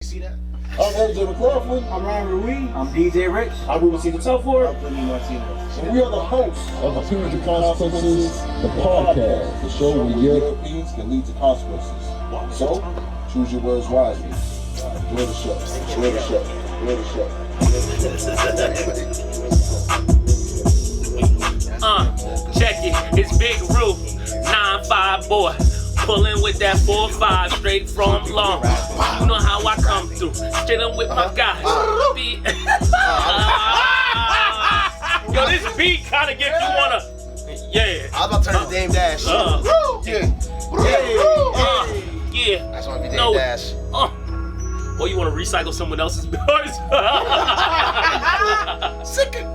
See that? I'm AJ McLaughlin. I'm Ryan Ruiz. I'm DJ Rich. I'm Ruben C. Telford. I'm Vinny Martinez. And we are the hosts of Appearance and Consequences, the podcast, the show where your opinions can lead to consequences. So, choose your words wisely. Enjoy the show. Enjoy the show. Enjoy the show. Check it. It's Big Roo, 9'5" boy. Pulling with that 4-5 straight from long. You know how I come through. Straight up with my guy. Yo, this beat kind of gets you wanna. Yeah. I was about to turn to Dame Dash. Yeah. That's why I be Dame Dash. Or you wanna recycle someone else's bars? Sicker.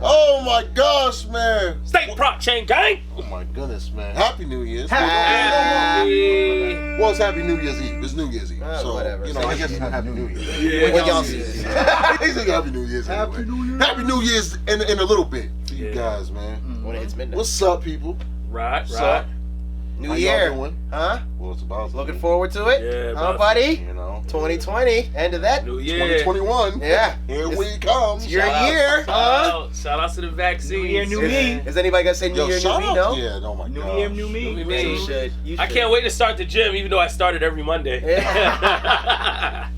Oh my gosh, man. State prop chain gang. Oh my goodness, man. Happy New Year's. Happy. Well, it's Happy New Year's Eve. It's New Year's Eve. So, whatever. You know, I guess it's not Happy New Year's. Yeah. What y'all see? He's like Happy New Year's. Happy New Year's. Happy New Year's in a little bit for you guys, man. When it hits midnight. What's up, people? Right. New How year. y'all doing? Huh? Well, it's about to Looking be, forward to it? Yeah, Huh, buddy? You know, 2020. End of that. New Year. 2021. Yeah. Here we come. It's your year. Huh? Shout out to the vaccine. New year, new me. Is anybody gonna say New Yo, Year, shout New out. Me? No? Yeah, oh my New gosh. year, new me. New me. You should. I can't wait to start the gym, even though I started every Monday. Yeah.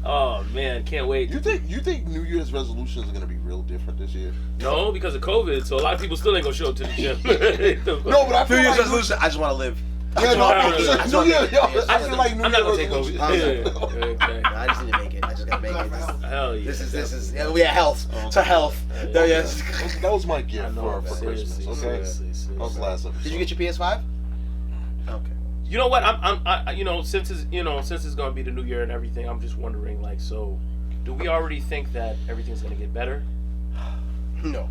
Oh man, can't wait. You think New Year's resolutions are gonna be real different this year? No, because of COVID, so a lot of people still ain't gonna show up to the gym. No, but I feel New Year's like resolution. I just want to live. Yeah, no, I New Year. I feel like New I'm not Year's gonna take over. resolutions. Yeah. Okay. I just need to make it. I just gotta make it. Hell yeah. This is. Yeah, we have health. To health. Yeah. Yes. That was my gift I know, for Christmas. seriously, Okay, seriously. that was the last episode. Did you get your PS5? Okay. You know what? I since it's gonna be the new year and everything, I'm just wondering, like, so, do we already think that everything's gonna get better? No.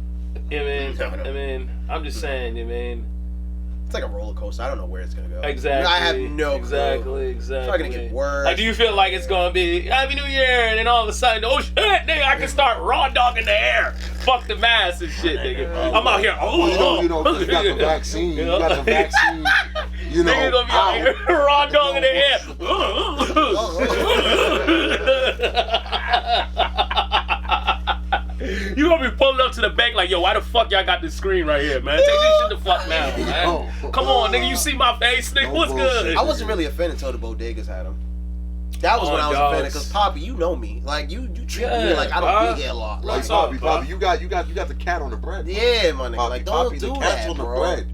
I No. mean, I'm just saying, It's like a roller coaster. I don't know where it's gonna go. Exactly. I have no clue. Exactly. It's probably gonna get worse. Like, do you feel like it's gonna be Happy New Year, and then all of a sudden, oh shit, nigga, I can start raw dogging the air. Fuck the mask and shit, nigga. I'm out here. Well, you know, you got the vaccine. You got the vaccine. You know, Nigga gonna be out here raw dogging the air. You gonna be pulling up to the bank like, yo, why the fuck y'all got this screen right here, man? Take this shit the fuck now, man. Come on, nigga, you see my face, nigga, what's good? I wasn't really offended until the bodegas had them. That was when I was offended, because Poppy, you know me. Like, you treat me like I don't be here a lot. Like, Like, Bobby, you got the cat on the bread. Bro. yeah, my nigga. Poppy, Like, don't Poppy, do the cat's that, on the bro. bread.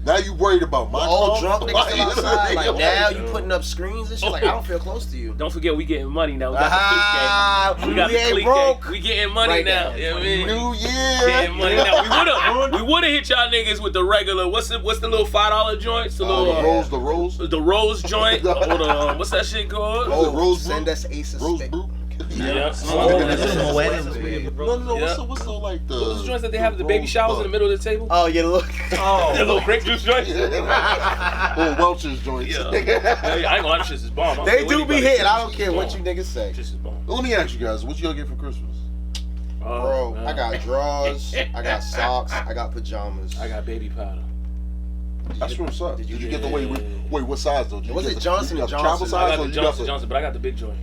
Now you worried about my All car? drunk niggas still outside. Like, now you yo. putting up screens and shit. Like, I don't feel close to you. Don't forget, we getting money now. We got the clique gang. We got the ain't clique broke. gang. We getting money Right now. now. You know what I mean? New Year. Getting money now. We would've hit y'all niggas with the regular. What's the little $5 joints? The little the rose. the rose joint. Or the what's that shit called? Oh, Rose Send Brew? us Ace of Rose Stick. Brew. Yeah. No, what's the like the Those joints that they have at the baby showers in the middle of the table. Oh, yeah, look. The little grape juice joints. Oh, Welch's joints. Yeah. I ain't gonna lie, this shit is bomb. They do be hitting. I don't care what you niggas say. This is bomb. Let me ask you guys, what y'all get for Christmas? Bro, man. I got drawers, I got socks, I got pajamas. I got baby powder. That's what's up. Did you get the wait? What size though? Did you Was get it the- Johnson you got & the travel Johnson? I size got or the you got Johnson, but I got the big joint.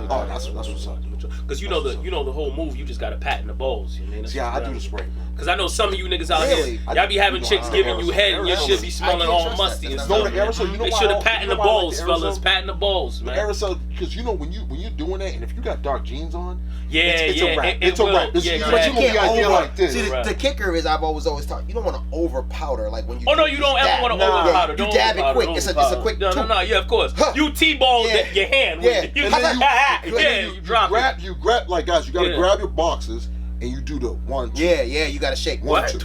Oh, that's what's up. Because you know the whole move. You just gotta patent the balls. You know. See, I do the spray. Because I know some of you niggas out Really? here, y'all be having chicks giving you head, and your shit be smelling all trust musty that. and That's stuff. No, the aerosol. You know They why? should have patented the why I like balls, the fellas. aerosol? Patent the balls, The man. aerosol, because you know when you're doing that, and if you got dark jeans on, Yeah, it's yeah, a wrap. it It's a will. wrap. Yeah, But exactly. you know the idea like this. See, Right. the kicker is I've always taught you don't want to over powder like when you. Oh no, you don't ever want to over powder. You Don't dab it overpowder, quick. don't It's a overpowder. quick. No, yeah, of course. Huh. You T-ball Yeah. your hand. Yeah. With it. And then You drop it. You grab like guys. You gotta Yeah. grab your boxes and you do the 1, 2. Yeah, you gotta shake. One, What? 2.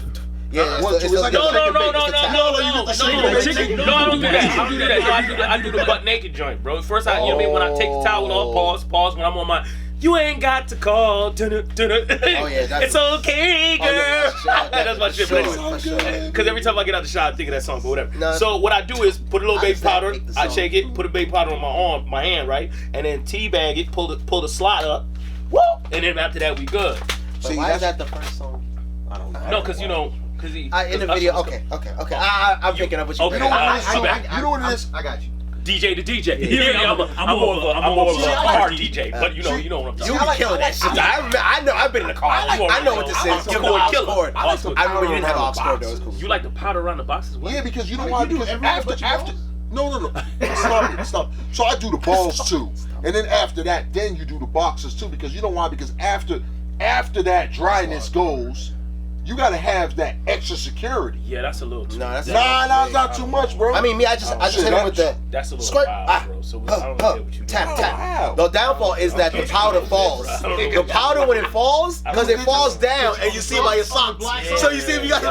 Yeah, One, two. It's like a No, shake and bake. no, It's the tap. no, you get the shake and bake. I don't do that. I don't do that. No, I do the butt naked joint, bro. First, you know what I mean? When I take the towel off, pause. When I'm on my, you ain't got to call. Oh yeah, it's okay, girl. That's my shit. Sure. Because every time I get out the shower, I think of that song, but whatever. No. So what I do is put a little I baby just powder. make the I song. shake it, put a baby powder on my arm, my hand, right, and then teabag it, pull the slot up, woo, and then after that we good. But why is that the first song? I don't know. No, because you know, because he In the video, okay. I'm thinking of what you. Okay. You know what it is? I You know what it is? I got you. DJ to DJ. I'm more of a party DJ, but you know what I'm talking about. You be killing that shit. I know. I've been in the car. I know what this is. Give me the aux cord. I remember you didn't have aux cord though. It was cool. You like to powder around the boxes? Yeah, because you know why? Because after. No. Stop. So I do the balls too, and then after that, then you do the boxes too. Because you know why? Because after that dryness goes, you gotta have that extra security. Yeah, that's a little too. Nah, it's not too much, bro. I mean, me, I just hit him with the. That's a little squirt. wild, bro. So I don't get what you tap. The downfall is that the powder falls. The powder when it falls, because it falls down and you see it by your socks. So you see if you got.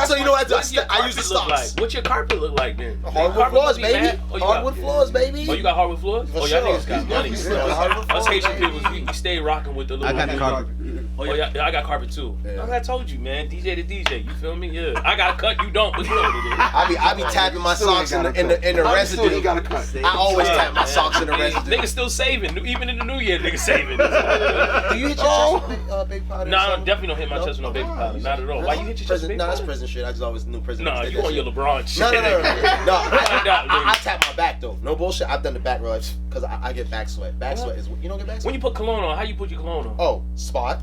So you know what I use the socks. What's your carpet look like then? Hardwood floors, baby. Hardwood floors, baby. Oh, you got hardwood floors? Oh, y'all niggas got money. Us Haitian people, we stay rocking with the little. I got carpet. Oh yeah, I got carpet too. Like I told you, man, DJ to DJ. You feel me? Yeah. I got a cut, you don't, but you know what it is. I be tapping my socks in the residue. I always tap my socks in the residue. Niggas still saving, even in the new year, niggas saving. Do you hit your chest with baby powder? No, I definitely don't hit my chest with no baby powder. Not at all. Why you hit your chest with baby powder? No, that's prison shit. I just always knew prison. No, you on your LeBron shit. No. I tap my back though. No bullshit. I've done the back rubs because I get back sweat. Back sweat is you don't get back sweat. When you put cologne on, how you put your cologne on? Oh, spot,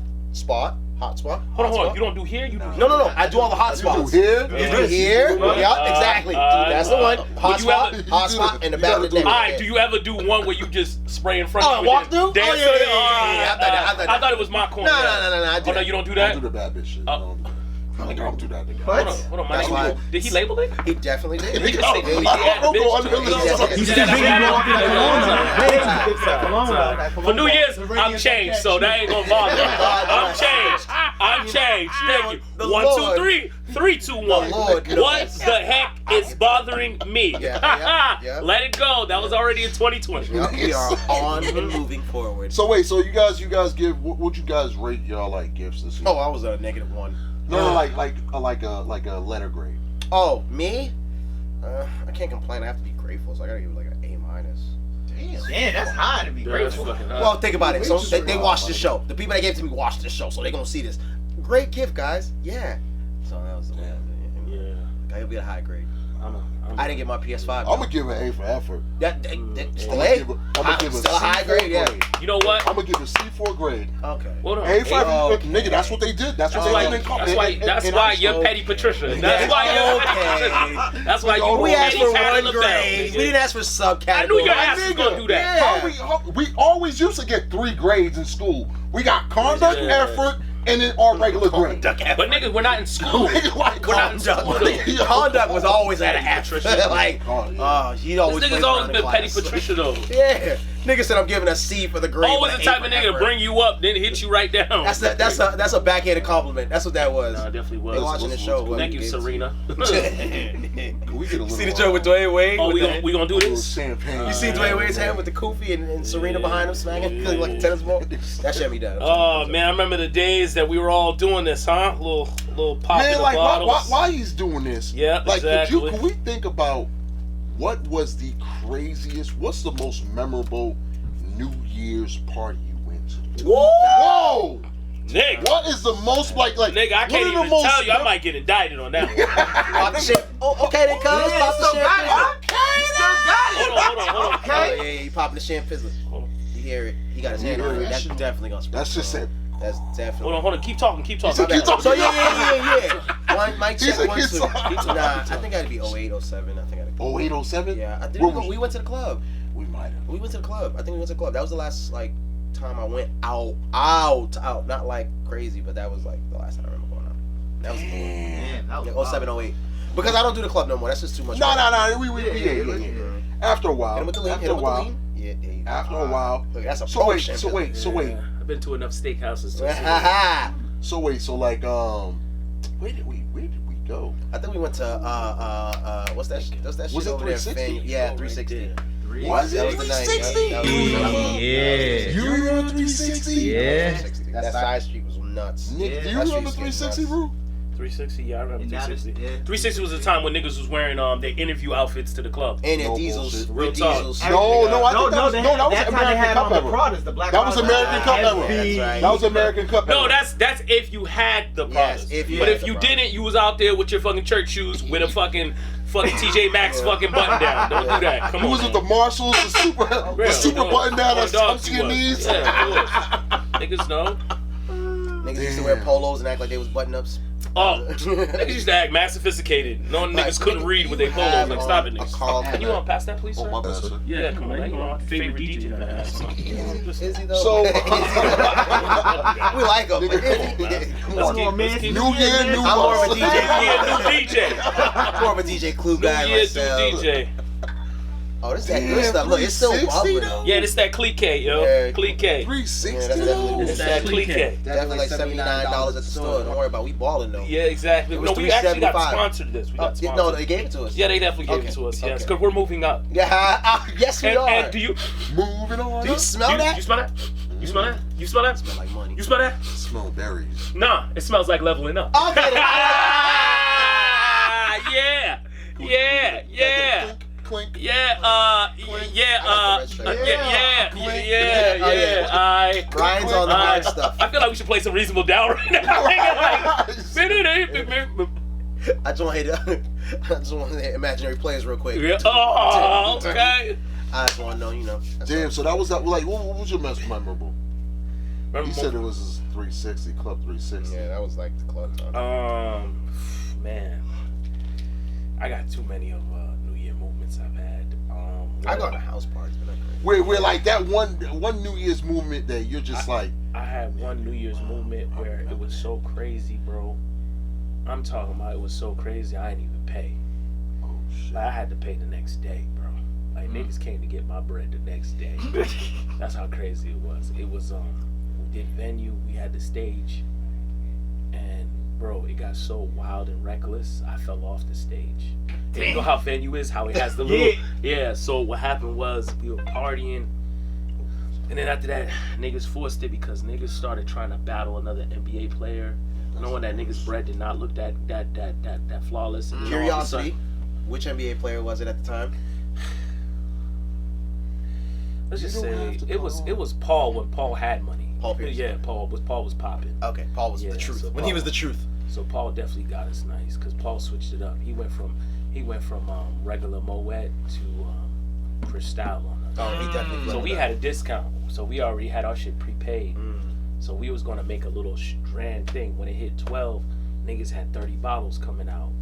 hot spot. Hold on. You don't do here? You do here? No. I do all the hot spots. You do You do here? Yeah, exactly. That's the one. Hot spot, and the back of the neck. All right. Do you ever do one where you just spray in front? Oh, walk through? Yeah. I thought it was my corner. No. I Oh no, you don't do that. I don't do the bad bitch shit. I don't do that. What? Hold on. That's why. Did he label it? He definitely did. He just say For New Year's, I'm changed, so that ain't gonna bother me. I'm changed. Thank you. 1, 2, 3. 3, 2, 1. What the heck is bothering me? Yeah. Let it go. That was already in 2020. We are on and moving forward. So wait, so you guys give what you guys rate y'all like gifts this year? Oh, I was a -1. No, like a letter grade. Oh, me? I can't complain. I have to be grateful, so I gotta give it like an A-. Damn, that's high to be grateful. Well, think about it. So they watched the show. The people that gave it to me watched the show, so they're gonna see this. Great gift, guys. Yeah. So that was the way. Yeah. I'll be a high grade. I didn't get my PS5. I'm gonna give an A for effort. Still A? I'm gonna give still a high grade. Yeah. You know what? I'm gonna give a C4 grade. Okay. Hold on. A5, nigga. That's what they did. That's what they did. That's why you're petty Patricia. That's why you're petty Patricia. That's why you. We asked for 1 grade. We didn't ask for subcategory. I knew your ass was gonna do that. We always used to get 3 grades in school. We got conduct, effort, and then our regular grade. But niggas, we're not in school. We're not in school. Conduct was always at an asterisk. Like, he always. This nigga's always been petty Patricia though. Yeah. Nigga said I'm giving a C for the grade. Always the type of nigga to bring you up, then hit you right down. That's a backhanded compliment. That's what that was. No, it definitely was. They watching the show. Thank you, Serena. See the joke with Dwayne Wade? Oh, we gonna do this? Champagne. You see Dwayne Wade's hand with the kufi and Serena behind him smacking like a tennis ball? That shut me down. Oh man, I remember the days that we were all doing this, huh? Little pop in the bottles. Why he's doing this? Yeah, like, exactly. Can we think about what was the craziest? What's the most memorable New Year's party you went to? Whoa! Nigga. What is the most like? Nigga, I can't even tell you. I might get indicted on that one. Pop the shit. Oh, okay then, cuz. Pop the shit. Hold on. Okay. Yeah, he popping the champagne. You hear it? He got his hand on it. That's definitely gonna spread. That's just it. That's definitely. Hold on. Keep talking. So yeah. One mic check. 1, 2. Nah, I think I'd be 08, 07. I think I'd be 08, 07? Yeah, I did. We went to the club. We might have. We went to the club. I think we went to the club. That was the last time I went out. Not like crazy, but that was like the last time I remember going out. That was cool. 07, 08. Because I don't do the club no more. That's just too much. No. Yeah. After a while. Yeah. After a while. Look, that's a So wait. I've been to enough steakhouses. So where did we go? I think we went to what's that shit Was it over there? 360? Yeah, 360. Was it 360? Yeah. You remember 360? Yeah. That side street was nuts. Nick, do you remember 360, bro? 360, yeah, I remember 360. Yeah. 360 was the time when niggas was wearing their interview outfits to the club. And their diesels. Real talk. No, that was American Cup era. That was American Cup era. That was American Cup era. No, that's if you had the Pradas. Yes, but if you didn't, you was out there with your fucking church shoes with a fucking fucking TJ Maxx fucking button down. Don't do that. Come You on. was with the Marshalls, the super button down that's up to your knees. Yeah, of course. Niggas know. Niggas used to wear polos and act like they was button-ups. Oh, niggas used to act mad sophisticated. No niggas couldn't read with their polos. Like, stop it, niggas. Can you want to pass that, please, sir? Oh, my bad, sir. Yeah, come on. You know, favorite DJ. Is he though? So, we like him. Come on, man. New Year, new I'm more of a Marshalls. DJ. I'm more of a DJ Clue guy New Year, myself. new DJ. Oh, this is that good stuff. Look, it's still 360 bubbling. though? Yeah, this that clique, yo. Yeah. Clique. 360. Yeah, that's definitely It's that clique. Definitely like $79 at the store. Don't worry about it. We balling though. Yeah, exactly. It was No, we actually got $375. sponsored this. We got sponsored. No, they gave it to us. Yeah, they definitely gave it to us. Yes, because we're moving up. Yeah, yes we are. And do you Moving on. Do you smell that? You smell that? You smell that? You smell that? Smell like money. You smell that? Smell berries. Nah, it smells like leveling up. Okay. Yeah. Clink. Ryan's on the hard stuff. I feel like we should play some Reasonable Doubt right now. I just want to hit imaginary players real quick. Oh, okay. I just want to know, you know. Damn, so that was that. Like, what was your most memorable? Remember You said it was 360, Club 360. Yeah, that was like the club time. Man, I got too many of New Year movements I've had. I go to house parties, but Where like that one New Year's movement that you're just like. I had one New Year's movement where it was so crazy, bro. I'm talking about it was so crazy I didn't even pay. Oh shit. Like, I had to pay the next day, bro. Like niggas came to get my bread the next day. That's how crazy it was. It was we did venue, we had the stage, and bro, it got so wild and reckless, I fell off the stage. And you know how venue is, how it has the little so what happened was we were partying, and then after that niggas forced it because niggas started trying to battle another NBA player, knowing that niggas' bread did not look that flawless. And then all of a Curiosity, sudden- which NBA player was it at the time? Let's just You don't say have to it was Paul when Paul had money. Paul Pierce. Yeah, Paul was popping. Okay, Paul was the truth. so When he Paul- was the truth. So Paul definitely got us nice because Paul switched it up. He went from regular Moet to Cristal on us. Oh, he definitely. So we had a discount. So we already had our shit prepaid. So we was gonna make a little strand thing. When it hit 12, niggas had 30 bottles coming out.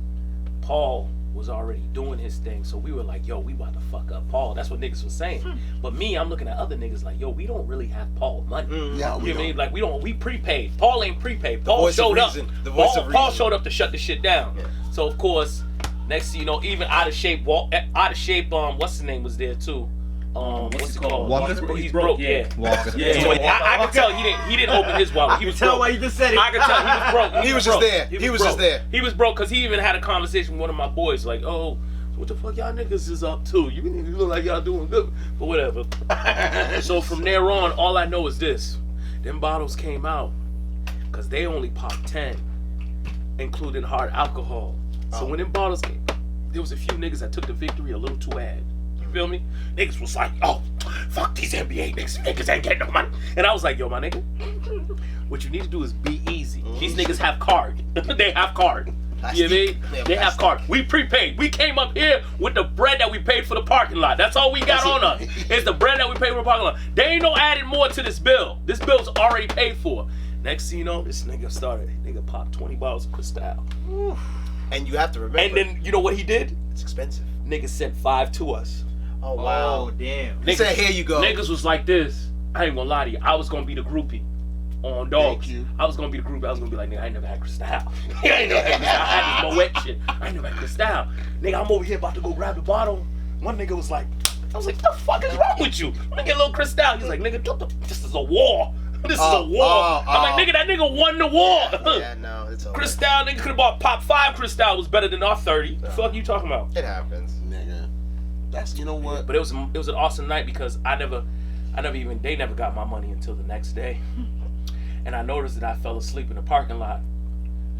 Paul was already doing his thing, so we were like, yo, we about to fuck up Paul. That's what niggas was saying. But me, I'm looking at other niggas like, yo, we don't really have Paul money. Yeah, You know what I mean? don't. Like, we prepaid. Paul ain't prepaid. Paul voice of showed up. reason. The voice of Paul reason. showed up to shut the shit down. Yeah. So of course, next thing you know, even out of shape, what's the name was there too. What's it called? Walker? He's broke, yeah. Walker. Yeah, so I could tell he didn't open his wallet. He was broke. why you just said it. I could tell he was broke. He was just broke. there. He was broke. just there. He was broke because he even had a conversation with one of my boys like, oh, what the fuck y'all niggas is up to? You look like y'all doing good, but whatever. So from there on, all I know is this: them bottles came out because they only popped 10, including hard alcohol. So when them bottles came, there was a few niggas that took the victory a little too bad. You feel me? Niggas was like, oh, fuck these NBA niggas. Niggas ain't getting no money. And I was like, yo, my nigga, what you need to do is be easy. These niggas have card. They have card. You know what I mean? They have card. We prepaid. We came up here with the bread that we paid for the parking lot. That's all we got on us. It's the bread that we paid for the parking lot. They ain't no added more to this bill. This bill's already paid for. Next thing you know, this nigga popped 20 bottles of Cristal. And you have to remember. And then, you know what he did? it's expensive. Niggas sent 5 to us. Oh wow. Oh damn. He said, "Here you go." Niggas was like this. I ain't gonna lie to you. I was gonna be the groupie on dogs. Thank you. I was gonna be the groupie. I was gonna be like, nigga, I ain't never had Cristal. I ain't never had Cristal. I had this Moet shit. I ain't never had Cristal. Nigga, I'm over here about to go grab the bottle. One nigga was like, I was like, what the fuck is wrong with you? Let me get a little Cristal. He's like, nigga, this is a war. This is a war. I'm like, nigga, that nigga won the war. Yeah, no, it's over. Cristal, nigga could have popped 5 Cristal was better than our 30. The fuck you talking about? It happens. Nigga. That's, you know what? But it was an awesome night because they never got my money until the next day. And I noticed that I fell asleep in the parking lot.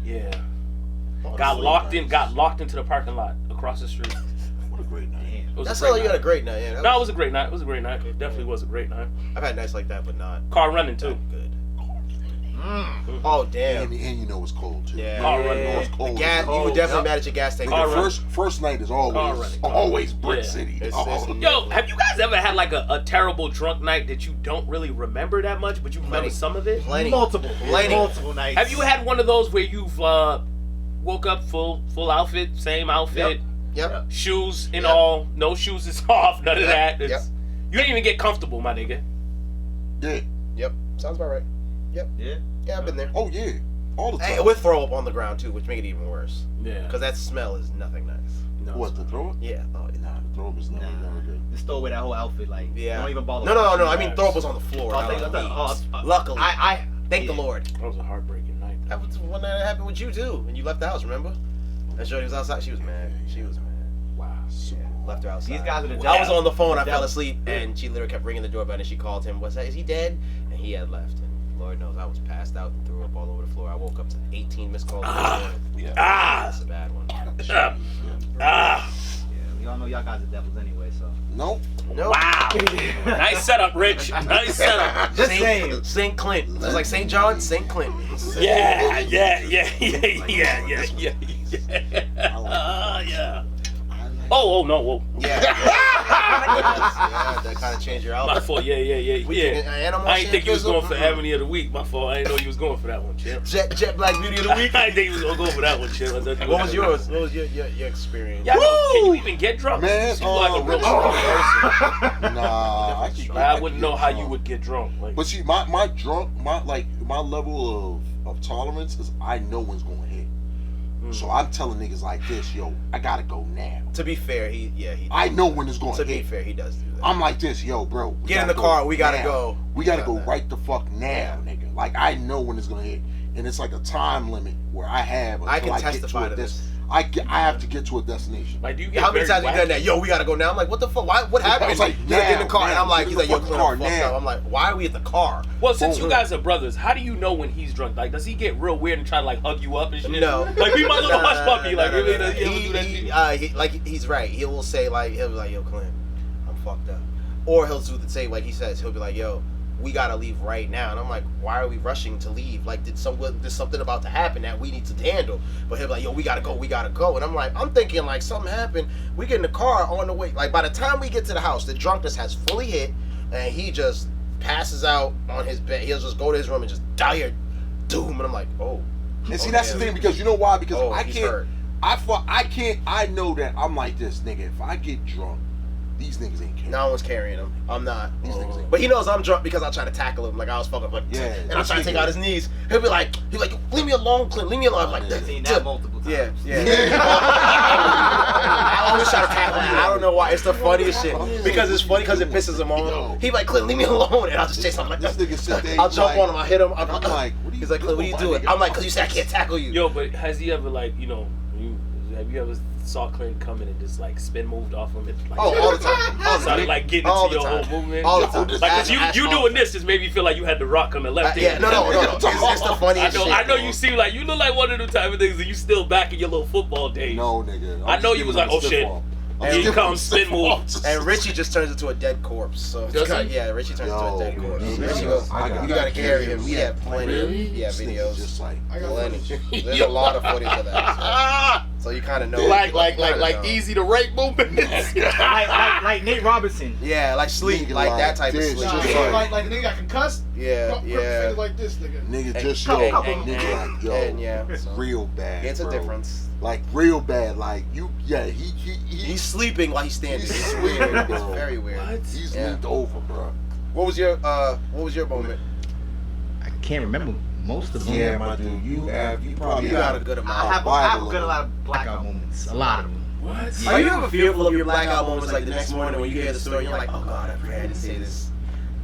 Yeah. Got locked into the parking lot across the street. What a great night. It was That's a great all you night. got a great night. Yeah, No, it was a great night. It was a great night. It definitely was a great night. I've had nights like that, but not Car running too. good. Oh damn. And you know it's cold too. Yeah. Car running. You know it's cold. Gas, you were definitely mad at your gas tank. Nigga, first night is always Brick City. Yo, have you guys ever had like a terrible drunk night that you don't really remember that much, but you remember some of it? Multiple nights. Have you had one of those where you've woke up full outfit, same outfit, Yep. shoes and all, no shoes is off, none of that. Yep. You didn't even get comfortable, my nigga. Yeah. Yep. Sounds about right. Yep. Yeah. Yeah, I've been there. Oh yeah. All the time. Hey, with throw up on the ground too, which make it even worse. Yeah. Because that smell is nothing nice. No, What, the throw up? Yeah. Oh, yeah. Nah, the throw up is never good. Just throw away that whole outfit, like. Yeah. Don't even bother. No. I mean, throw up was on the floor. Oh, not on the knees. oh, Luckily. I Thank the Lord. That was a heartbreaking night. That was one night that happened with you too, and you left the house. Remember? And Shorty was outside. She was mad. She was mad. Wow. Yeah, left her outside. These guys are the I was on the phone. I devil. fell asleep, and she literally kept ringing the doorbell. And she called him. What's that? Is he dead? And he had left. And Lord knows, I was passed out and threw up all over the floor. I woke up to 18 missed calls. That's a bad one. Yeah, we all know y'all guys are devils anyway, so. Nope. Wow. Nice setup, Rich. Nice setup. Just saying. St. Clinton. It's like St. John, St. Clinton. Yeah. Yeah. Oh no. Whoa. Yeah. That kind of changed your My outlook. fault. Yeah. Animal I didn't think you was going for shit, Ebony of the Week. My fault. I didn't know you was going for that one, Chip. Jet Black Beauty of the Week. I didn't think you was gonna go for that one, Chip. What was yours? What was your experience? Yeah, can you even get drunk? Man, you like a real strong person. Nah, I wouldn't know how you would get drunk. Like, But see, my level of tolerance is I know when's gonna hit. So I'm telling niggas like this, yo, I gotta go now. To be fair, he I know when it's gonna To hit. be fair, he does do that. I'm like this, yo, bro. we Get in gotta the go car. We gotta now. go. We gotta go That. right the fuck now, nigga. Like I know when it's gonna hit, and it's like a time limit where I have. I can until get testify to a this. I have to get to a destination. like, do you get How many very times have you done wacky? that? Yo, we gotta go now. I'm like, what the fuck? Why? What happened? I was like, Get in the car, now, and I'm like, get he's in like, the yo, fucking car car now. I'm like, why are we at the car? Well, since you Boom. guys are brothers, how do you know when he's drunk? Like, does he get real weird and try to like hug you up and shit? No. Like, be my little hush puppy. Like, No. really, does he ever do that shit? He's right. He will say like, he'll be like, yo, Clint, I'm fucked up, or he'll do the same like he says. He'll be like, yo, we gotta leave right now, and I'm like, why are we rushing to leave? Like, there's something about to happen that we need to handle. But he'll be like, yo, we gotta go, and I'm like, I'm thinking like something happened. We get in the car on the way. Like by the time we get to the house, the drunkenness has fully hit, and he just passes out on his bed. He'll just go to his room and just die here, doom. And I'm like, oh. And see, that's the thing, because you know why? Because I he's can't. hurt. I know that I'm like this, nigga. If I get drunk, these niggas ain't carrying. No one's carrying him. I'm not. These niggas ain't. But he knows I'm drunk because I try to tackle him. Like I was fucking like, Yeah, and I'm trying to take out his knees. He'll be like, leave me alone, Clint. Leave me alone. I'm like, I've seen that multiple times. yeah. I always try to tackle him. I don't know why. It's the funniest shit because it's funny because it pisses him off. He be like, Clint, leave me alone, and I'll just chase him. I'm like, This nigga sit there. I'll jump on him. I'll hit him. I'm like, what are you he's like, Clint, what are you doing, doing? my nigga? I'm like, cause you said I can't tackle you. Yo, but has he ever like, have you ever saw Clint coming and just like spin moved off him? And, like, Oh, all the time. started like getting All into the your time. whole movement. All the time. Like, cause you All doing the this just made me feel like you had the rock on the left Yeah, hand. no. It's the funniest shit. I know you seem like you look like one of them type of niggas and you still back in your little football days. No, nigga. I know you was like, oh shit. And Here he comes spin move. And Richie just turns into a dead corpse. So Does he? yeah, Richie turns into a dead corpse. man, Richie goes, you gotta carry him. We have plenty of videos. Just like Plenty. There's a lot of footage of that. So you kind of know. Like easy to rape movements. like Nate Robinson. Yeah, like sleep, Nigga, like that like type of this, sleep. just Like the nigga got concussed. Yeah, Crook yeah. finger like this, nigga. nigga, And- just and- yo, and- nigga, like yo, And yeah, so real bad. it's a bro. difference. Like real bad. Like you, yeah. He's sleeping while he's standing. He's It's sleeping, weird. bro. It's very weird. He's Yeah. leaned over, bro. What was your moment? I can't remember most of them. Yeah, my dude. You probably You got a good I amount. have Bible a lot of blackout moments. A lot of them. What? Are you ever fearful of your blackout moments, like the next morning when you hear the story, you're like, oh god, I pray I didn't say this.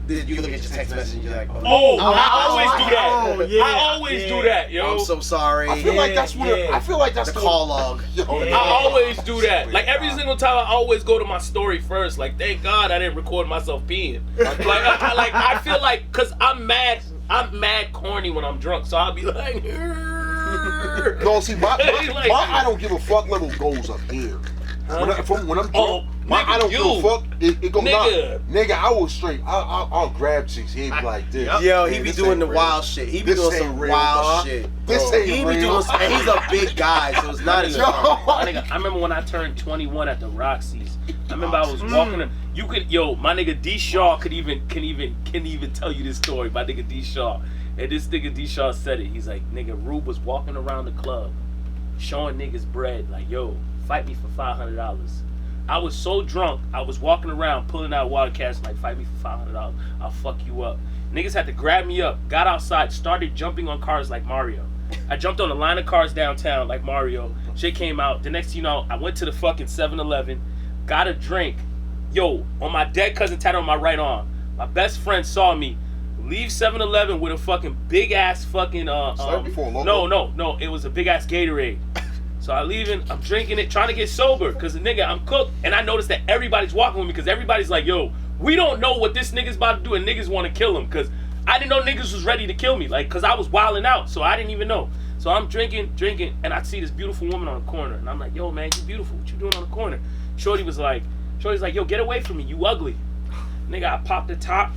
You look at your text message and you're like, Oh, I always do Oh, that. yeah, I always do that, yo. I'm so sorry. I feel like that's what. yeah. I feel like that's the call log. Yo, I always do that. Like every single time, I always go to my story first. Like, thank God I didn't record myself peeing. I feel like, cause I'm mad corny when I'm drunk, so I'll be like, No, see, my Like- I don't give a fuck level goes up here. When I'm drunk, I don't give a fuck. It go Nigga. Nigga, I was straight. I'll grab chicks. He'd be like this. Yo, Man, he be this doing ain't the real. wild shit. He be This doing ain't some real, wild ma. shit. This Bro. ain't He be real. doing some, and he's a big guy, so it's not as My nigga, I remember when I turned 21 at the Roxy's. I remember I was walking. You could, my nigga D Shaw can even tell you this story. My nigga D Shaw, and this nigga D Shaw said it. He's like, nigga, Rube was walking around the club, showing niggas bread. Like, yo, fight me for $500. I was so drunk, I was walking around pulling out water cash like, fight me for $500. I'll fuck you up. Niggas had to grab me up, got outside, started jumping on cars like Mario. I jumped on a line of cars downtown like Mario. Shit came out. The next thing you know, I went to the fucking 7-Eleven, got a drink. Yo, on my dead cousin tattoo on my right arm, my best friend saw me leave 7-Eleven with a fucking big ass fucking no, it was a big ass Gatorade. So I leaving, I'm drinking it, trying to get sober, cause the nigga, I'm cooked, and I noticed that everybody's walking with me, cause everybody's like, yo, we don't know what this nigga's about to do, and niggas want to kill him, cause I didn't know niggas was ready to kill me, like, cause I was wilding out, so I didn't even know. So I'm drinking, and I see this beautiful woman on the corner, and I'm like, yo, man, you beautiful, what you doing on the corner? Shorty's like, yo, get away from me, you ugly. Nigga, I popped the top,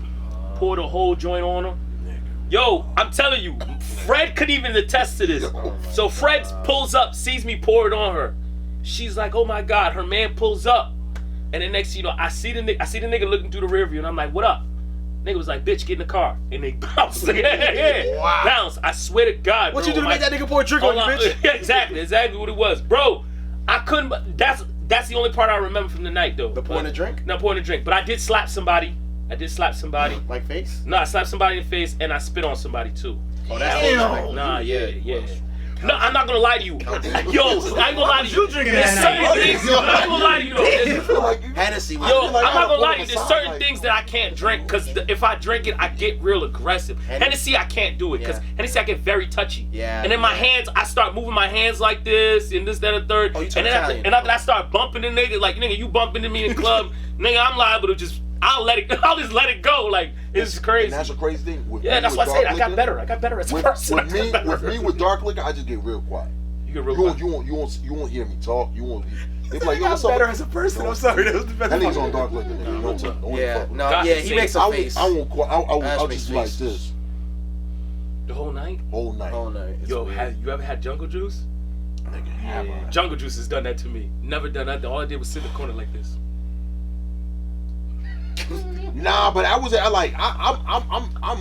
poured a whole joint on her. Yo, I'm telling you, Fred could even attest to this. So Fred pulls up, sees me pour it on her. She's like, oh my God, her man pulls up. And then next, I see the nigga looking through the rear view, and I'm like, what up? Nigga was like, bitch, get in the car. And they bounced. Wow. Bounce. I swear to God, What bro, you do to make that nigga pour a drink on you, bitch? Exactly what it was. Bro, I couldn't, that's the only part I remember from the night, though. The pouring a drink? No, pouring a drink. But I did slap somebody. Like face? No, I slapped somebody in the face, and I spit on somebody, too. Oh, that's Nah, yeah. No, I'm not gonna lie to you. Yo, I ain't gonna lie to you. drinking There's that certain night? things. I'm not gonna lie to you though. Hennessy. Yo, I'm not gonna lie to you. There's certain things that I can't drink because if I drink it, I get real aggressive. Hennessy, I can't do it because Hennessy, I get very touchy. Yeah. And then my hands, I start moving my hands like this and this, that, and third. Oh, you and then after I start bumping the nigga, like nigga, you bumping into me in the club, nigga, I'm liable to just. I'll just let it go. Like it's crazy. And that's a crazy thing. That's why I say I got better. I got better as a person. With me, with dark liquor, I just get real quiet. You get real quiet. You won't hear me talk. You won't. It's like, yo, I'm what's up? better as a person. I'm sorry. That was the best. That nigga's on dark liquor, nigga. He makes a face. I'll just be like this The whole night. whole night. Yo, have you ever had Jungle Juice? Nigga, have I? Jungle Juice has done that to me. Never done that. All I did was sit in the corner like this. Nah, but I'm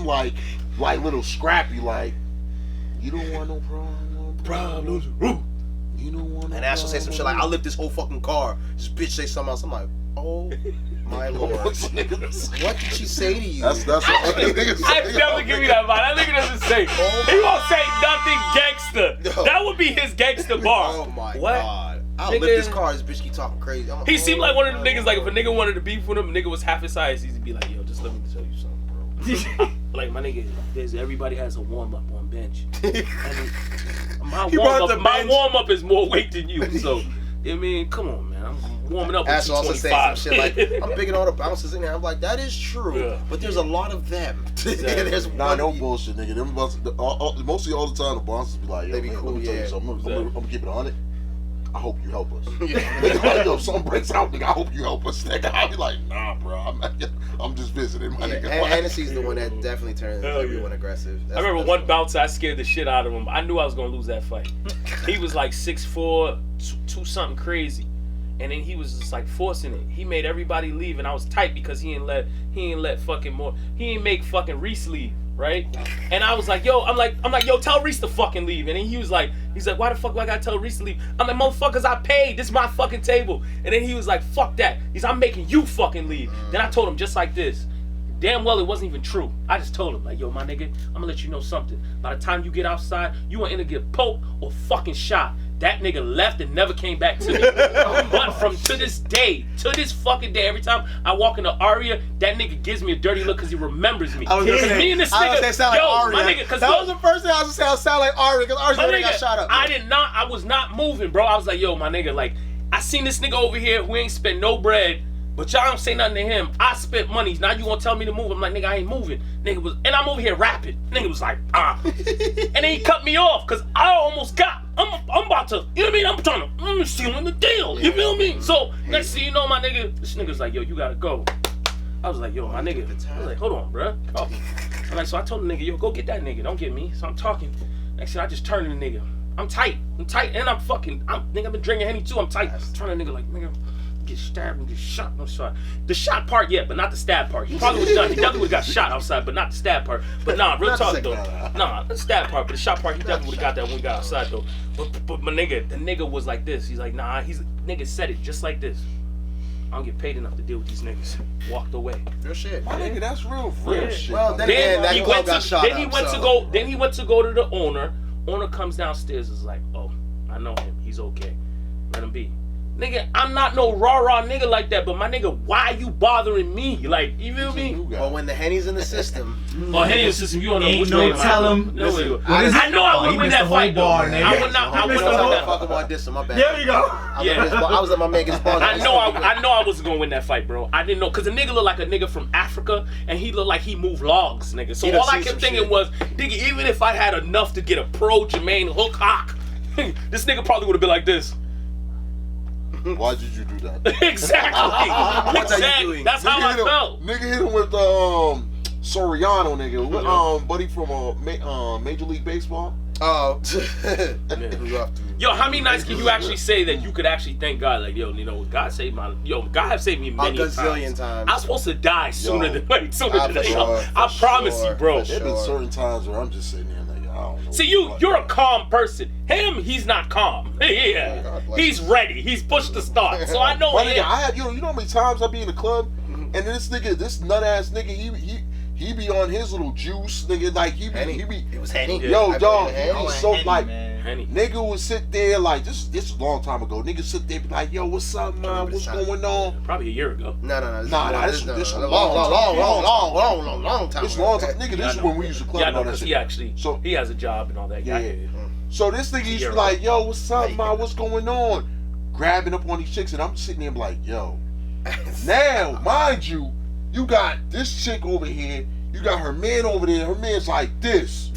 like little scrappy. Like, you don't want no problems. You don't want no And Ash will say some shit like, I'll lift this whole fucking car. This bitch say something else. I'm like, oh my lord. What did she say to you? That's what niggas I say. never give you that vibe. That nigga doesn't say. He won't say nothing gangster. No. That would be his gangster bar. Oh my What? god. I'll Nigga. lift this car. This bitch keep talking crazy. I'm like, He seemed like one of them my niggas, like if a lord. nigga wanted to beef with him, a nigga was half his size, he'd be like, yo, just let me tell you something, bro. Like, my nigga, everybody has a warm-up on bench. My warm-up is more weight than you, so, I mean, come on, man. I'm warming up with Ash also say some shit like, 225. I'm picking all the bouncers in there. I'm like, that is true, Yeah. but there's a lot of them. Exactly. There's Nah, one. no bullshit, nigga. Them mostly all the time the bosses be like, yo, They be man, cool, let me tell you yeah. something. I'm gonna keep it 100. I hope you help us. Yeah. Nigga, like, yo, if something breaks out, nigga, I hope you help us, nigga. I'll be like, nah, bro, I'm just visiting, my nigga. And Hennessy's the one that definitely turns Hell yeah. everyone aggressive. I remember one bouncer, I scared the shit out of him. I knew I was gonna lose that fight. He was like 6'4", two something crazy, and then he was just like forcing it. He made everybody leave, and I was tight because he ain't make fucking Reese leave, right? And I was like, yo, I'm like, yo, tell Reese to fucking leave. And then he's like, why the fuck do I gotta tell Reese to leave? I'm like, motherfuckers, I paid. This is my fucking table. And then he was like, fuck that. I'm making you fucking leave. Then I told him just like this. Damn well it wasn't even true. I just told him, like, yo, my nigga, I'm gonna let you know something. By the time you get outside, you want to either get poked or fucking shot. That nigga left and never came back to me. But from to this fucking day, every time I walk into Aria, that nigga gives me a dirty look because he remembers me. I was gonna Because say, me and this I was nigga, gonna say, sound like yo, Aria. my nigga, because That was the first thing I was gonna say. I sound like Aria because Aria's the one that got shot up. I was not moving, bro. I was like, yo, my nigga, like, I seen this nigga over here who ain't spent no bread, But y'all don't say nothing to him. I spent money. Now you gonna tell me to move? I'm like, nigga, I ain't moving. Nigga was, and I'm over here rapping. Nigga was like, and then he cut me off because I almost got. I'm about to. You know what I mean? I'm trying to sealing the deal. You feel me? So next thing you know, my nigga, this nigga's like, yo, you gotta go. I was like, yo, my nigga. I was like, hold on, bruh. Oh. I'm like, so I told the nigga, yo, go get that nigga. Don't get me. So I'm talking. Next thing I just turned to the nigga. I'm tight, and I'm fucking. Nigga, I've been drinking Henny too. I'm tight. I'm turning to the nigga like, nigga. Get stabbed and get shot. No shot. The shot part, yeah, but not the stab part. He probably would have done. He definitely would have got shot outside, but not the stab part. But nah, real talk though. Nah, the stab part, but the shot part, he definitely would have got that when we got outside though. But my nigga, the nigga was like this. He's like, nah, nigga said it just like this. I don't get paid enough to deal with these niggas. Walked away. Real shit. My nigga, that's real shit. Well, then again, that club got shot up. Then he went to go to the owner. Owner comes downstairs. Is like, oh, I know him. He's okay. Let him be. Nigga, I'm not no rah-rah nigga like that, but my nigga, why you bothering me? Like, you feel me? Well, when the Henny's in the system. Oh, Henny in the system, you don't know Ain't which no way. tell him. I know I would win that fight, though. I would not. I would not. Fuck him on this, my bad. There you go. I was at my Megan's bar. I know I wasn't gonna win that fight, bro. I didn't know, cause the nigga looked like a nigga from Africa, and he looked like he moved logs, nigga. So all I kept thinking was, nigga, even if I had enough to get a pro Jermaine hook hock, this nigga probably would have been like this. Why did you do that? Exactly. Exactly. That's how I felt. Nigga hit him with Soriano, nigga. Buddy from Major League Baseball. Oh. Yo, how many nights can you actually say that you could actually thank God? Like, yo, you know, God saved God have saved me many times. A gazillion times. I'm supposed to die sooner than later. Sure, I promise you, bro. There's been certain times where I'm just sitting there like, I don't know. See, you're a calm person. Him, he's not calm. Yeah, he's ready. He's pushed to start. So I know him. Nigga, I had, you know how many times I be in the club, and this nut ass nigga, he be on his little juice, nigga. Like he be. It was Henny. Yo, dog. He's so Henny, like. Man. Nigga would sit there like this is a long time ago. Nigga sit there be like, yo, what's up, man? What's going on? Probably a year ago. No. This is a long time. It's long time. Nigga, this is when we used to club and all that shit. He has a job and all that. Yeah. So this nigga used to be like, yo, what's up, man? What's going on? Grabbing up on these chicks, and I'm sitting there like, yo. Now, mind you, you got this chick over here. You got her man over there. Her man's like this.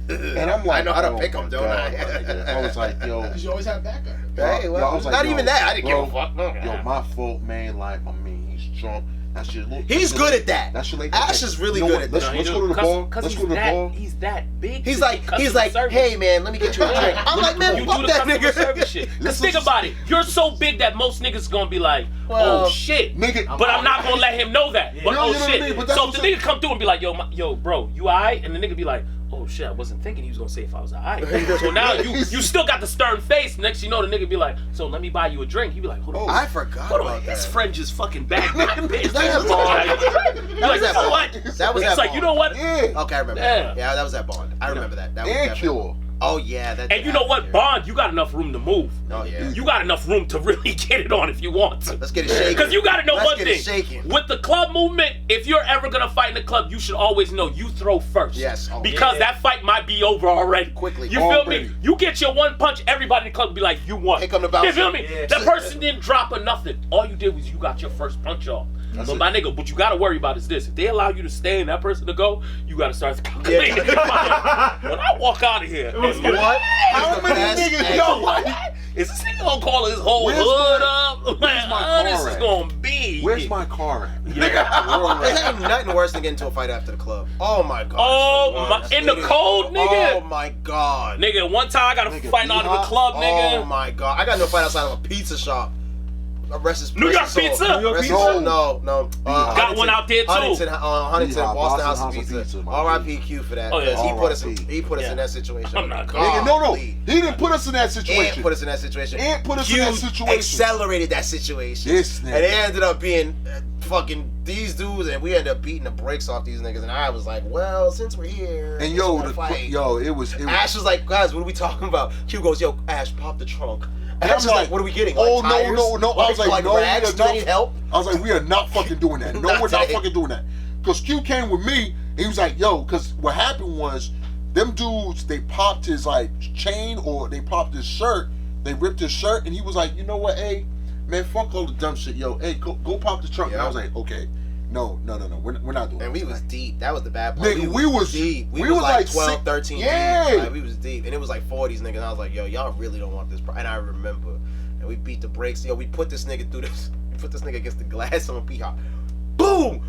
And I'm like, I know how to pick him, don't I? I was like, yo. Because you always have backup. Hey, well, I was like, not even that. I didn't give a fuck. Yo, my fault, man. Like, my man, he's drunk. That shit. He's good at that. That shit like Ash is really good at that. Let's go to the bar. Let's go to the bar. He's that big. He's like, hey man, let me get you a drink. I'm like, man, fuck that nigga. Cause think about it. You're so big that most niggas gonna be like, oh shit, nigga. But I'm not gonna let him know that. But oh shit. So if the nigga come through and be like, yo, bro, you alright? And the nigga be like, oh shit, I wasn't thinking he was gonna say if I was alright. So now you still got the stern face. Next you know the nigga be like, so let me buy you a drink. He be like, hold on. I forgot about that. His friend just fucking bagged my bitch. That was that Bond. That was it's that like, you know what? Yeah. Okay, I remember that. Yeah, that was that Bond. I remember that. That was And Cure. Oh yeah, that. And you know what, Bond, you got enough room to move. Oh yeah. You got enough room to really get it on if you want to. Let's get it shaking. Because you got to know one thing. Shaking. With the club movement, if you're ever gonna fight in the club, you should always know you throw first. Yes. Oh, because that fight might be over already. Quickly. You feel me? You get your one punch, everybody in the club will be like, you won. Here come the bouncer. You feel me? Yeah. That person didn't drop or nothing. All you did was you got your first punch off. But my nigga, what you gotta worry about is this: if they allow you to stay and that person to go, you gotta start calculating. When I walk out of here, what? How many niggas yo? Is this nigga gonna call his whole hood up? Where's my car this is at? gonna be. Where's my car at? There's ain't nothing worse than getting into a fight after the club. Oh my god. Oh my, in the cold, nigga. Oh my god. Nigga, one time I got a fight out of the club, nigga. Oh my god. I got no fight outside of a pizza shop. New York Pizza? New York Pizza? No. Got one out there too. Huntington, Boston House of Pizza. R.I.P. Q for that. Oh, yeah. He put us in that situation. I'm not Nigga, no. He didn't put us in that situation. Ant put us in that situation. Accelerated that situation. This nigga. And it ended up being fucking these dudes, and we ended up beating the brakes off these niggas. And I was like, well, since we're here, and it was. Ash was like, guys, what are we talking about? Q goes, yo, Ash, pop the trunk. And I'm like, what are we getting? Oh, like, no. I was like, no, rags? Do they need help? I was like, we are not fucking doing that. No, we're not fucking doing that. Because Q came with me, and he was like, yo, because what happened was, them dudes, they popped his, like, chain, or they popped his shirt, they ripped his shirt, and he was like, you know what, hey, man, fuck all the dumb shit, yo. Hey, go pop the trunk. And I was like, okay, no, we're not doing. And we was deep. That was the bad part. Nigga, we was deep. We was like 12, 13 yeah. deep. Like, we was deep, and it was like 40s niggas. And I was like, yo, y'all really don't want this. And I remember, and we beat the brakes. Yo, we put this nigga through this. We put this nigga against the glass on P Hop. Boom,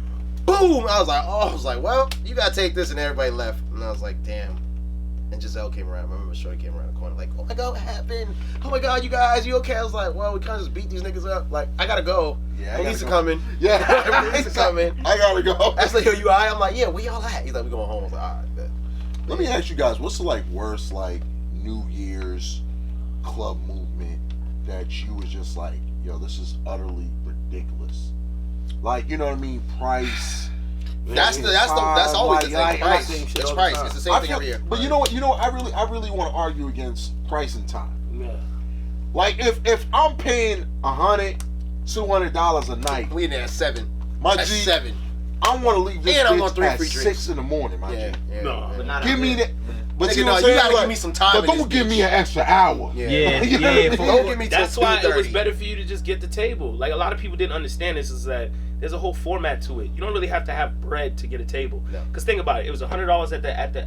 boom. I was like, well, you gotta take this, and everybody left. And I was like, damn. And Giselle came around. I remember Shorty came around the corner, like, oh my god, what happened? Oh my god, you guys, you okay? I was like, well, we kind of just beat these niggas up. Like, I gotta go. Yeah, Police are coming. Yeah, Police are coming. I gotta go. I was like, yo, you alright? I'm like, yeah, where y'all at? He's like, we going home. I was like, alright, bet. Let me ask you guys, what's the like worst like New Year's club movement that you was just like, yo, this is utterly ridiculous? Like, you know what I mean? Price. That's always the thing. Price. It's price. It's the same thing every year. But you know what? I really want to argue against price and time. Yeah. Like if I'm paying $100, $200 a night, We in there at 7. my At G, 7. I want to leave this And I'm on bitch 3 at free 6 drinks. in the morning, my Yeah, G. yeah. No. But not Give out me there. that. But Nigga, see no, what I'm you saying? gotta Like, give me some time. but in don't this give bitch. me an extra hour. Yeah, You know what I yeah. mean? Don't give me till That's why it was 2:30. better for you to just get the table. Like, a lot of people didn't understand this, is that there's a whole format to it. You don't really have to have bread to get a table. No. Cause think about it, it was $100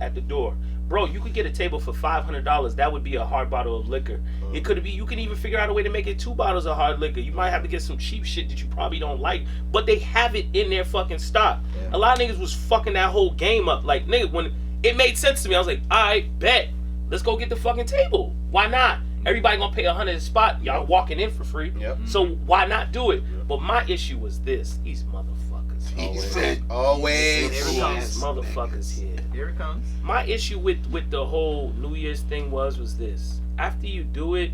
at the door. Bro, you could get a table for $500. That would be a hard bottle of liquor. It could be. You can even figure out a way to make it 2 bottles of hard liquor. You might have to get some cheap shit that you probably don't like, but they have it in their fucking stock. Yeah. A lot of niggas was fucking that whole game up. Like, nigga, when it made sense to me, I was like, I bet. Let's go get the fucking table. Why not? Everybody gonna pay $100 a spot. Y'all walking in for free. Yep. So why not do it? But my issue was this: these motherfuckers. Always. These motherfuckers here. Here it comes. My issue with the whole New Year's thing was this: after you do it,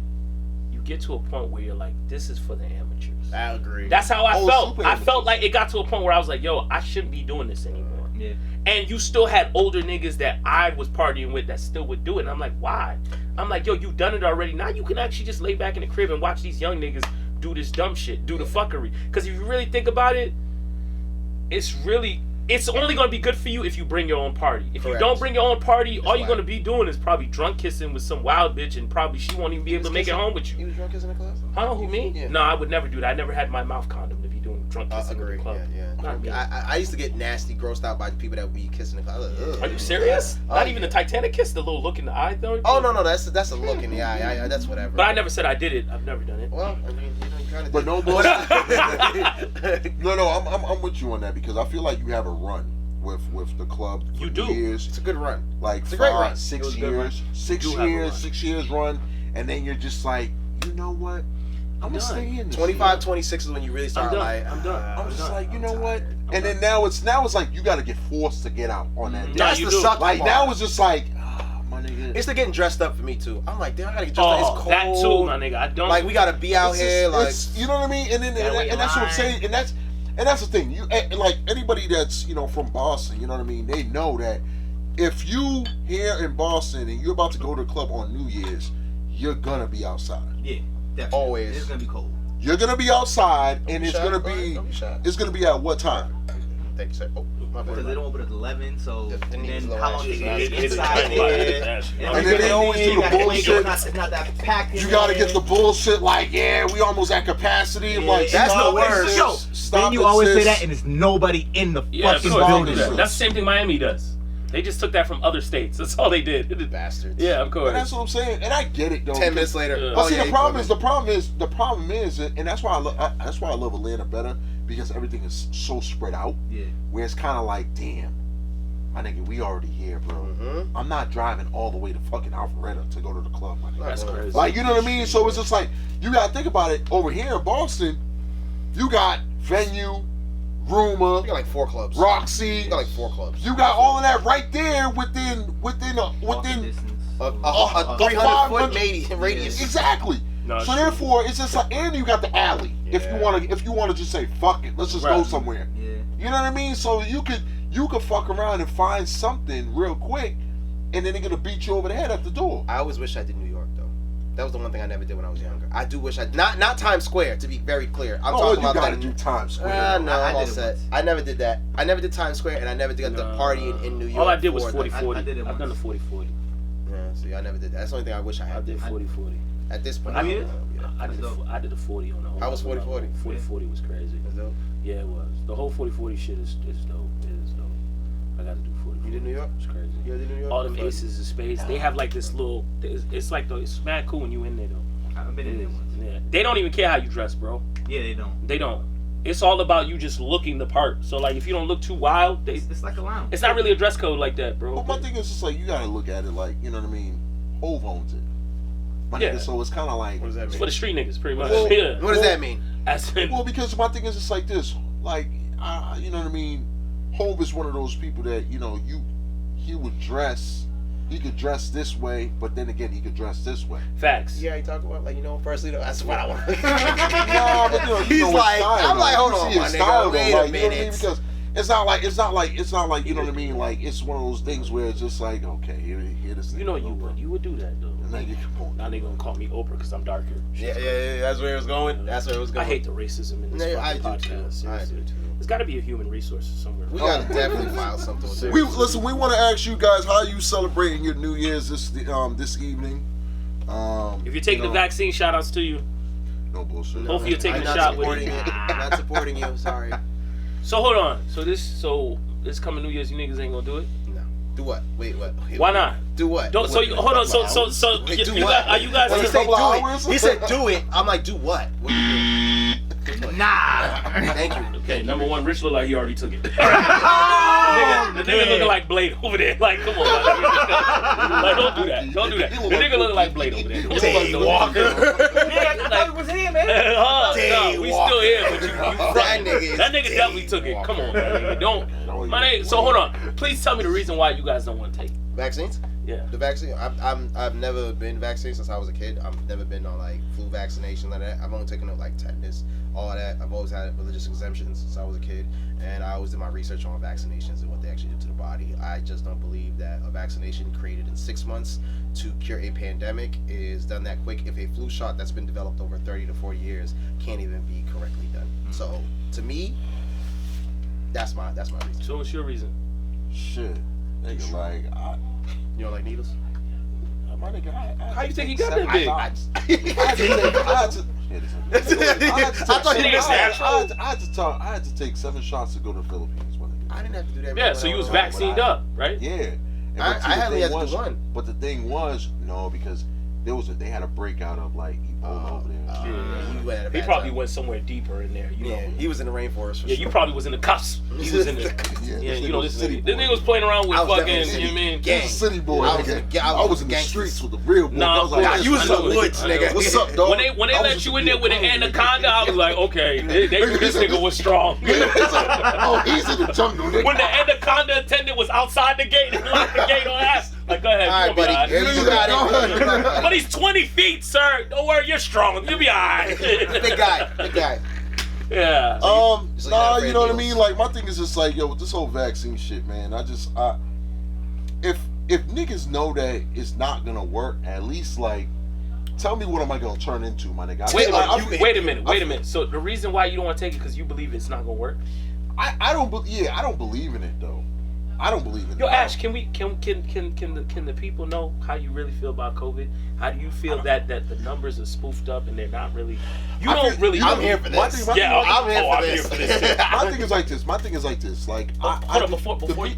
you get to a point where you're like, this is for the amateurs. I agree. That's how I felt. super I felt like it got to a point where I was like, yo, I shouldn't be doing this anymore. Yeah. And you still had older niggas that I was partying with that still would do it. And I'm like, why? I'm like, yo, you done it already. Now you can actually just lay back in the crib and watch these young niggas do this dumb shit, do the fuckery. Because if you really think about it, it's only going to be good for you if you bring your own party. If Correct. you don't bring your own party, all you're whack. going to be doing is probably drunk kissing with some wild bitch, and probably she won't even be able to make it home with You you. was drunk in the class? Huh? Who, me? Yeah. No, I would never do that. I never had my mouth condom to be doing drunk kissing in Agree. the club. Yeah. Not me. I used to get nasty, grossed out by the people that we kissing in the class. Ugh. Are you serious? Oh, Not even the Titanic kiss, the little look in the eye though? Oh no, that's a look in the eye. That's whatever. But I never said I did it. I've never done it. Well, I mean, you kind of. But no bullshit. No, I'm with you on that because I feel like you have a run with the club. For You do. Years, It's a good run. like It's a great run. 5, It 6 was a good run. years, 6 You do have a years, run. 6 years run, and then you're just like, you know what? I'm gonna done. stay in this. 25, shit. 26 is when you really start done. like. I'm done. I'm just like, you know I'm what? tired. And then now it's like you got to get forced to get out on that day. That's you the do. suck Like part. now it's just like, my nigga. It's the getting dressed up for me too. I'm like, damn, I gotta get dressed up. It's Oh, cold. that too, my nigga. I don't. Like we gotta be out It's here. just- Like it's- you know what I mean? And then Gotta wait and that's what I'm in saying. And that's the thing. You like anybody that's from Boston. You know what I mean? They know that if you here in Boston and you're about to go to the club on New Year's, you're gonna be outside. Yeah. Definitely. Always. It's gonna be cold. You're gonna be outside, and be it's shy. gonna Go ahead, be don't be shy. it's gonna be at what time? Thank you, sir. Oh, my Because they bad. don't open at 11, so Yeah, and it needs then a how little long extra they It- get it's inside like there. that. And then they always do You the gotta wait, bullshit. It's not that packed. in You gotta there. get the bullshit like, yeah, we almost at capacity. I'm like, That's stop the it, worst. sis. Yo, Stop then you it, always say sis. that, and there's nobody in the Yeah, of fucking course. building. building. That's the same thing Miami does. They just took that from other states. That's all they did. Bastards. Yeah, of course. And that's what I'm saying, and I get it though. 10 minutes later. Yeah. But Oh, see, yeah, the you problem coming. is, and that's why I love Atlanta better because everything is so spread out. Yeah. Where it's kind of like, damn, my nigga, we already here, bro. Mm-hmm. I'm not driving all the way to fucking Alpharetta to go to the club, my nigga. That's crazy. Like, you know what I mean? So it's just like, you gotta think about it. Over here in Boston, you got Venue, Rumor, You got like 4 clubs. Roxy. You got like 4 clubs. You got all of that right there within Walking distance. A a 300 500 foot radius. exactly. No, So it's therefore, it's just like, and you got the alley. If you Yeah. want to just say fuck it, let's just go Right. somewhere. Yeah. You know what I mean? So you could fuck around and find something real quick, and then they're gonna beat you over the head at the door. I always wish I did New York though. That was the one thing I never did when I was younger. I do wish I not Times Square, to be very clear. I'm Oh, talking you about gotta that. do Times Square. No, I I'm all did it set. once. I never did that. I never did Times Square, and I never did the party in New York. All I did was for 40-40. I did it I've done the once. 40-40. Yeah, see, I never did that. That's the only thing I wish I I had. did 40-40. At this point, I I mean, don't know. Yeah. I did the 40 on the whole. I was 40-40. 40-40 was crazy. That's dope. Yeah, it was. The whole 40-40 shit is dope. It is dope. I got to do 40. You did New York? It's crazy. You did New York? All them aces of spades. They have like this little. It's like it's mad cool when you in there though. I haven't been in there once. Yeah. They don't even care how you dress, bro. Yeah, they don't. They don't. It's all about you just looking the part. So like, if you don't look too wild, It's like a lounge. it's not really a dress code like that, bro. But my thing is just like, you gotta look at it like, you know what I mean? Hove owns it. My Yeah. nigga, so it's kind of like. What does that It's mean? for the street niggas, pretty much. Well, Yeah. What does that mean? As in, Well, because my thing is just like this. Like, you know what I mean? Hove is one of those people that, you know, he would dress. He could dress this way, but then again, he could dress this way. facts. Yeah, you talk about like personally though. That's what I want. Nah, but you He's know his like, style, I'm like, though. hold You on, see my his nigga, style, though, wait a like, you know what I mean? minute. Because it's not like you know what I mean. Like, it's one of those things where it's just like, okay, here this. You know nigga you would do that though. And then you come on. Now they gonna call me Oprah because I'm darker. Yeah. That's where it was going. That's where it was going. I hate the racism in this Yeah, I fucking do too. podcast. I Seriously. do too. There's got to be a human resource somewhere. We gotta definitely file something with We this. listen. We want to ask you guys how you celebrating your New Year's this evening. If you're taking the vaccine, shout outs to you. no bullshit. Hopefully you're taking I'm a not shot with supporting it. it. I'm not supporting you. Sorry. So hold on. So this coming New Year's, you niggas ain't gonna do it? No. Do what? Wait, what? Why not? Do what? Don't. So hold on. So Wait, do you what? guys, are you guys? When he a said couple do of it, hours? he said do it. I'm like, do what? What are you doing? Nah. Thank you. Okay, number one, Rich look like he already took it. The nigga looking like Blade over there. Like, come on, like don't do that. Don't do that. The nigga looking like Blade over there. Daywalker. Yeah, I thought it was here, man. No, we still here, but you That nigga is that nigga definitely took it. Come on, man. Don't. My nigga. So hold on. Please tell me the reason why you guys don't want to take it. Vaccines? Yeah. The vaccine. I've never been vaccinated since I was a kid. I've never been on like flu vaccination like that. I've only taken up like tetanus, all of that. I've always had religious exemptions since I was a kid, and I always did my research on vaccinations and what they actually do to the body. I just don't believe that a vaccination created in 6 months to cure a pandemic is done that quick. If a flu shot that's been developed over 30 to 40 years can't even be correctly done. So to me, that's my reason. So what's your reason? Shit, nigga, like You don't like needles? my nigga. How you think he got that big? I had to take 7 shots to go to the Philippines. My nigga. I didn't have to do that. Yeah. So you was vaccinated up, right? Yeah. And I but see, the only thing had to was- do one. But the thing was, no, because they had a breakout of like Ebola over there. You went at a He bad probably time. went somewhere deeper in there. You Yeah, know. he was in the rainforest for Yeah, sure. you probably was in the cuffs. He was in the. Yeah, you know this city nigga. boy. This nigga was playing around with I was fucking. definitely You know what I mean? gang. This is a city boy. I was nigga. in- I I was was in the gangsters. streets with the real boy. Nah, I was like, nah, this you was is in the like- woods, nigga. What's up, dog? When they I was let just you a in there with an clown, nigga. anaconda, I was like, okay, they knew this nigga was strong. Oh, he's in the jungle, nigga. When the anaconda attendant was outside the gate and locked the gate on ass, like, go ahead, All right, you'll be buddy. alright. Yeah, you got it. But he's 20 feet, sir. Don't worry, you're strong. You'll be alright. Big guy. Yeah. So you're not Nah, afraid you know of what I needles? mean? Like, my thing is just like, yo, with this whole vaccine shit, man, if niggas know that it's not gonna work, at least, like, tell me what am I gonna turn into, my nigga? Wait a I minute. So the reason why you don't want to take it because you believe it's not gonna work? I don't believe in it, though. I don't believe in it. Yo, Ash, can the people know how you really feel about COVID? How do you feel that the numbers are spoofed up and they're not really? I'm here for My this. thing- Yeah, I'm here for I'm this. here for this too. My thing is like this. Like, Hold on,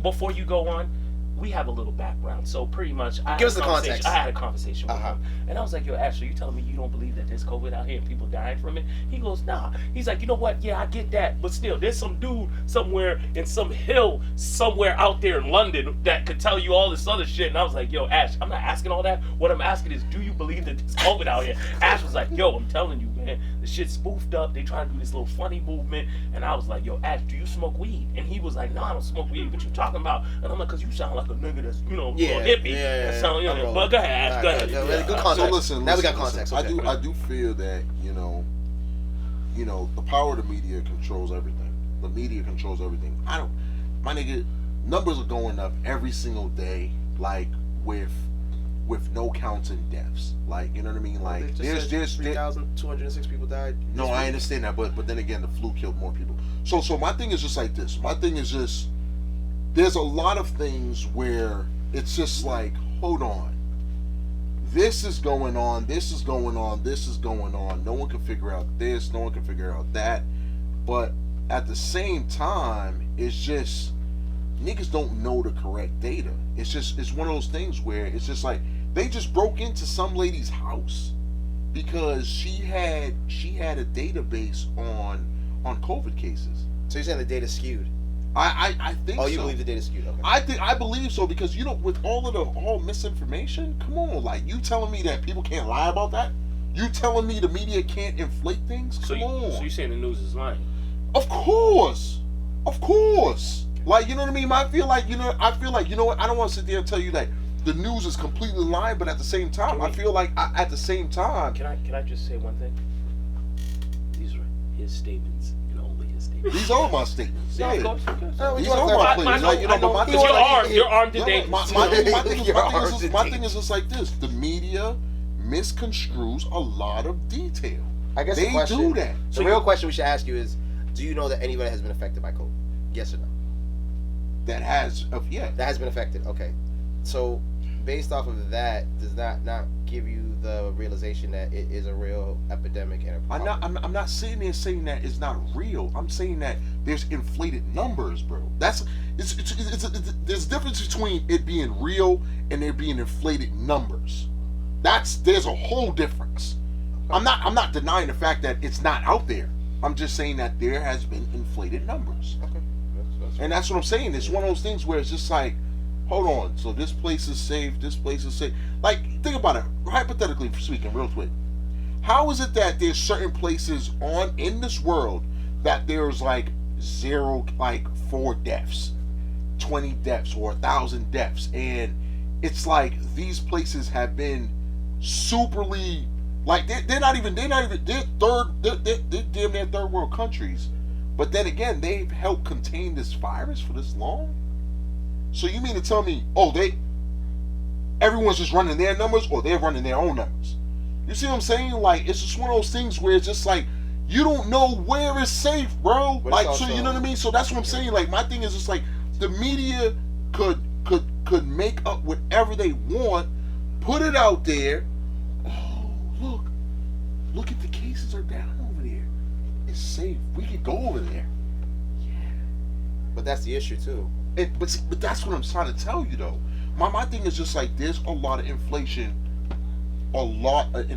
before you go on, we have a little background. So pretty much, Give us the context. I had a conversation with Uh-huh. him, and I was like, "Yo, Ashley, you telling me you don't believe that there's COVID out here and people dying from it?" He goes, "Nah." He's like, "You know what? Yeah, I get that, but still, there's some dude somewhere in some hill somewhere out there in London that could tell you all this other shit." And I was like, "Yo, Ash, I'm not asking all that. What I'm asking is, do you believe that there's COVID out here?" Ash was like, "Yo, I'm telling you, man, the shit's spoofed up. They trying to do this little funny movement." And I was like, "Yo, Ash, do you smoke weed?" And he was like, "No, I don't smoke weed. What you talking about?" And I'm like, "Cause you sound like a nigga that's, you know, Yeah, a hippie." yeah, That sound, you I'm know, rolling. but go ahead, Ash, go Alright, ahead. good Yeah. context. So listen, Now we got listen. context. I Okay. do feel that, you know, the power of the media controls everything. The media controls everything. My nigga, numbers are going up every single day, like with no counting deaths. Like, you know what I mean? Like, there's 3,206 people died. no, I understand that, but then again, the flu killed more people. So my thing is just like this. My thing is just, there's a lot of things where it's just like, hold on. this is going on, this is going on, this is going on. No one can figure out this, no one can figure out that. But at the same time, it's just niggas don't know the correct data. It's one of those things where it's just like they just broke into some lady's house because she had a database on COVID cases. So you're saying the data's skewed? I think so. Oh, you believe the data's skewed? Okay. I believe so because with all of the misinformation, come on, like you telling me that people can't lie about that? You telling me the media can't inflate things? Come on. So you saying the news is lying? Of course. Like, you know what I mean? I feel like, you know what? I don't want to sit there and tell you that the news is completely lying, but at the same time, I feel like at the same time. Can I just say one thing? These are his statements and only his statements. These are my statements. Yeah, Yeah. of course. These are my plays. Like, you know, but my thing is You're armed today. my thing is just like this. The media misconstrues a lot of detail. I guess they do that. The real question we should ask you is, do you know that anybody has been affected by COVID? Yes or no? That has been affected. Okay. So based off of that, does that not give you the realization that it is a real epidemic and a problem? I'm not sitting there saying that it's not real. I'm saying that there's inflated numbers, bro. There's a difference between it being real and there being inflated numbers. There's a whole difference. I'm not denying the fact that it's not out there. I'm just saying that there has been inflated numbers. Okay. And that's what I'm saying. It's one of those things where it's just like, hold on, so this place is safe, this place is safe. Like, think about it, hypothetically speaking, real quick. How is it that there's certain places in this world that there's like 4 deaths, 20 deaths, or 1,000 deaths, and it's like these places have been superly, like they're damn near third world countries. But then again, they've helped contain this virus for this long. So you mean to tell me, everyone's just running their numbers, or they're running their own numbers? You see what I'm saying? Like, it's just one of those things where it's just like, you don't know where it's safe, bro. But like, also, so you know what I mean? So that's what I'm saying. Like, my thing is just like, the media could make up whatever they want, put it out there. Oh, look at the cases are down over there. It's safe. We could go over there. Yeah. But that's the issue too. But that's what I'm trying to tell you though. My thing is just like there's a lot of inflation, in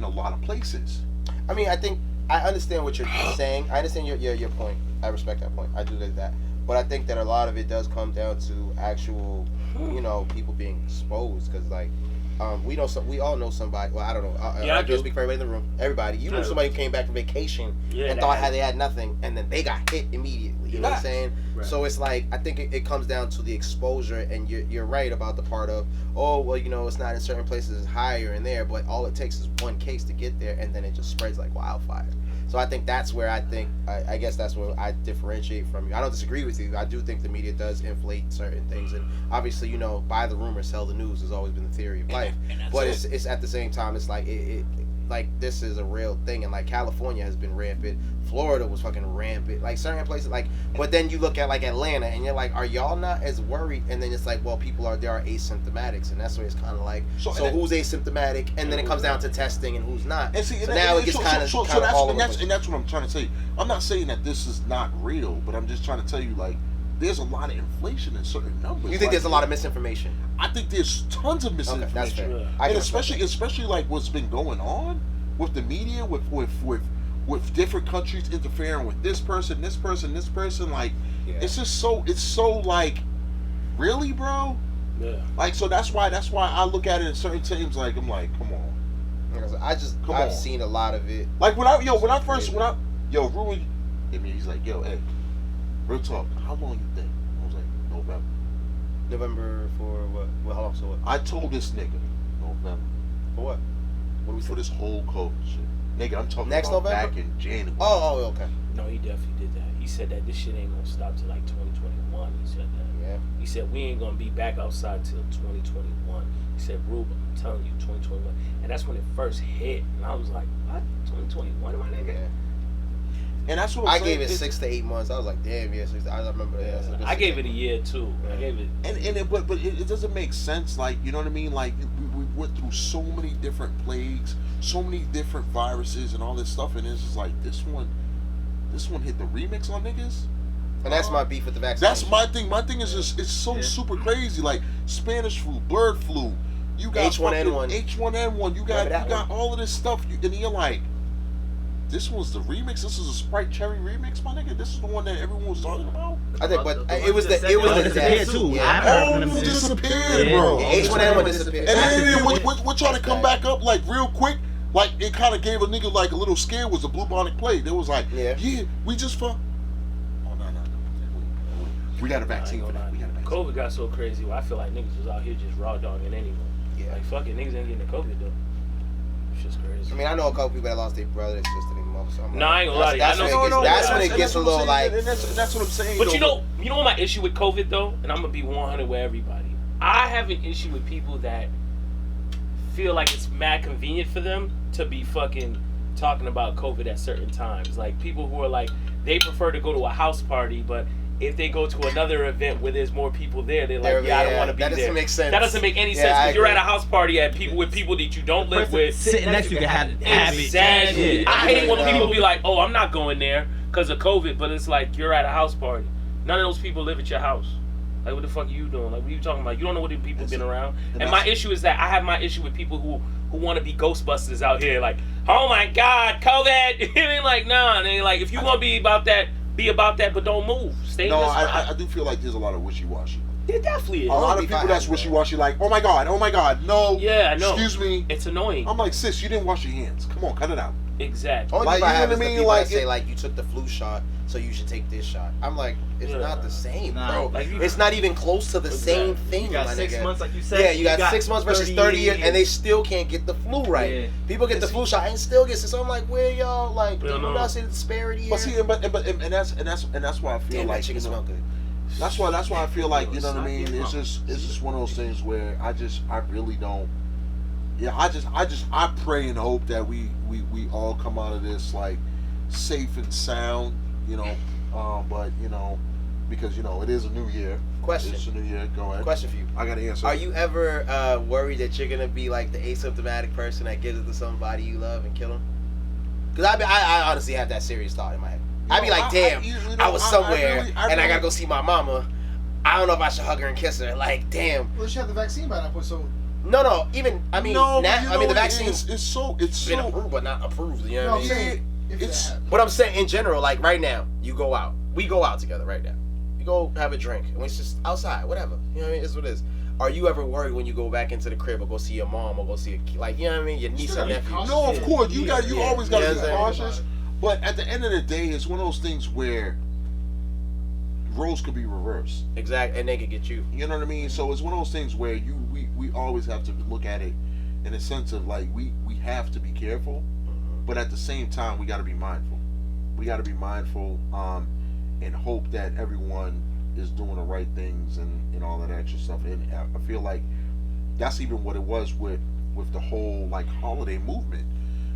a lot of places. I mean, I think I understand what you're saying. I understand your point. I respect that point. I do like that. But I think that a lot of it does come down to actual, people being exposed. Because like, we all know somebody. Well, I don't know. I can't speak for everybody in the room. Everybody, you know somebody who came back from vacation and thought they had nothing, and then they got hit immediately. You know what I'm saying? Right. So it's like, I think it comes down to the exposure, and you're right about the part of, it's not in certain places, it's higher in there, but all it takes is one case to get there, and then it just spreads like wildfire. So I think that's where I guess that's where I differentiate from you. I don't disagree with you. I do think the media does inflate certain things, and obviously, buy the rumor, sell the news has always been the theory of life. But it's at the same time, it's like it like this is a real thing, and like California has been rampant. Florida was fucking rampant. Like certain places, like, but then you look at like Atlanta, and you're like, are y'all not as worried? And then it's like, well, they are asymptomatics, and that's where it's kind of like, so who's asymptomatic? And then it comes down to testing and who's not. And see, now it gets kind of all over. And that's what I'm trying to tell you. I'm not saying that this is not real, but I'm just trying to tell you, like, there's a lot of inflation in certain numbers. You think there's a lot of misinformation? I think there's tons of misinformation. Okay, that's fair. And especially like what's been going on with the media, with different countries interfering with this person. Like, it's just so like, really, bro? Yeah. Like, so that's why I look at it in certain times. Like, I'm like, come on. I've seen a lot of it. Like Ruben, he's like, hey, real talk, how long you think? I was like, November for what? Well, how long? So what? I told this nigga November. For what? What we for this whole COVID shit? Nigga, I'm talking next about November? back in January. Oh, okay. No, he definitely did that. He said that this shit ain't gonna stop till like 2021. He said that. Yeah. He said we ain't gonna be back outside till 2021. He said, Ruben, I'm telling you, 2021. And that's when it first hit. And I was like, what? 2021, my nigga? Yeah. And that's what I gave it 6 to 8 months. I was like, damn, yeah, 6. I remember that. Yeah. I gave it a year too. I gave it. But it doesn't make sense. Like, you know what I mean? Like, went through so many different plagues, so many different viruses and all this stuff, and it's just like this one hit the remix on niggas. And that's my beef with the vaccine. That's my thing. My thing is just, it's so super crazy. Like Spanish flu, bird flu, you got H1N1. H1N1. You got all of this stuff, and you're like, this was the remix. This is a Sprite Cherry remix, my nigga. This is the one that everyone was talking about. I think, but it was the disappeared too. Oh, it disappeared, bro. H1N1 disappeared. And then what trying to come back up like real quick. Like it kind of gave a nigga like a little scare. Was the bubonic plague? It was like, yeah, we just fuck. Oh no. We got a vaccine for that. We got a vaccine. COVID got so crazy. Well, I feel like niggas was out here just raw dogging anyone. Yeah. Like fuck it, niggas ain't getting the COVID though. It's just crazy. I mean, I know a couple people that lost their brother and sister and mother. So No, I ain't gonna lie to you. I know that's when it gets a little like. And that's what I'm saying. But you know what my issue with COVID though, and I'm gonna be 100 with everybody. I have an issue with people that feel like it's mad convenient for them to be fucking talking about COVID at certain times. Like people who are like, they prefer to go to a house party, but if they go to another event where there's more people there, they're like, I don't want to be there. That doesn't make sense. That doesn't make any sense because you're at a house party at people with people that you don't live with. Sitting next to you can have it. Exactly. I hate when people be like, oh, I'm not going there because of COVID, but it's like you're at a house party. None of those people live at your house. Like, what the fuck are you doing? Like, what are you talking about? You don't know what the people been around. And my issue is that I have my issue with people who want to be Ghostbusters out here. Like, oh my God, COVID. And like, nah. And they like, if you want to be about that, but don't move. Stay in this spot. I do feel like there's a lot of wishy-washy. There definitely is. A lot of people that's wishy-washy, like, oh my God, no. Yeah, I know. Excuse me. It's annoying. I'm like, sis, you didn't wash your hands. Come on, cut it out. Exactly. Only like, people I have you is know the what I mean? people Like, that say like you took the flu shot, so you should take this shot. I'm like, it's not the same, bro. Like, it's not even close to the same thing. You got 6 nigga. months, like you said. Yeah, you got 6 months versus 30 years, and they still can't get the flu right. Yeah. People get the flu shot and still get sick. So I'm like, where y'all like? Do you not see the disparity here? But see, and that's why I feel like chicken smell good. That's why I feel like, you know what I mean. It's just one of those things where I really don't. Yeah, I pray and hope that we all come out of this like safe and sound, you know. But you know, because you know it is a new year. Question. It's a new year. Go ahead. Question for you. I got to answer. Are you ever worried that you're gonna be like the asymptomatic person that gives it to somebody you love and kill them? Because I honestly have that serious thought in my head. I'd be like, damn, I was somewhere and I gotta go see my mama. I don't know if I should hug her and kiss her. Like, damn. Well, she had the vaccine by that point, so. No. Even I mean, the vaccine it's so been approved, but not approved. You know what I mean? But I'm saying in general, like right now, you go out. We go out together right now. You go have a drink, and it's just outside, whatever. You know what I mean? It's what it is. Are you ever worried when you go back into the crib or go see your mom or go see like you know what I mean, your niece or nephew? No, of course you always got to be cautious. But at the end of the day, it's one of those things where roles could be reversed. Exactly, and they could get you. You know what I mean? So it's one of those things where we always have to look at it in a sense of like we have to be careful, but at the same time we got to be mindful. We got to be mindful and hope that everyone is doing the right things and all that extra stuff. And I feel like that's even what it was with the whole like holiday movement.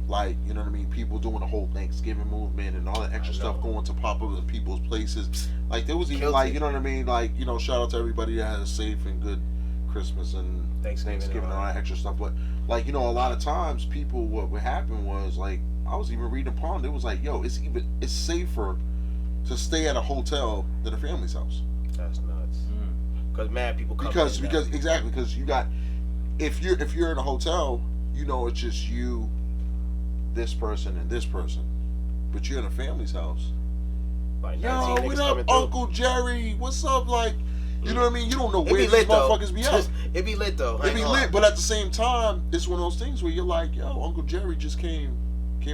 Like, you know what I mean? People doing the whole Thanksgiving movement and all that extra stuff going to pop up in people's places. Like, there was even like, you know what I mean? Like, you know, shout out to everybody that had a safe and good Christmas and Thanksgiving and all that extra stuff. But, like, you know, a lot of times people, what happened was, like, I was even reading upon, it was like, yo, it's safer to stay at a hotel than a family's house. That's nuts. Because mad people come because you got, if you're in a hotel, you know, it's just you, this person and this person, but you're in a family's house. Like, yo, what up, Uncle Jerry? What's up? Like, you know what I mean? You don't know where these motherfuckers be at. It be lit though. It be lit, but at the same time, it's one of those things where you're like, yo, Uncle Jerry just came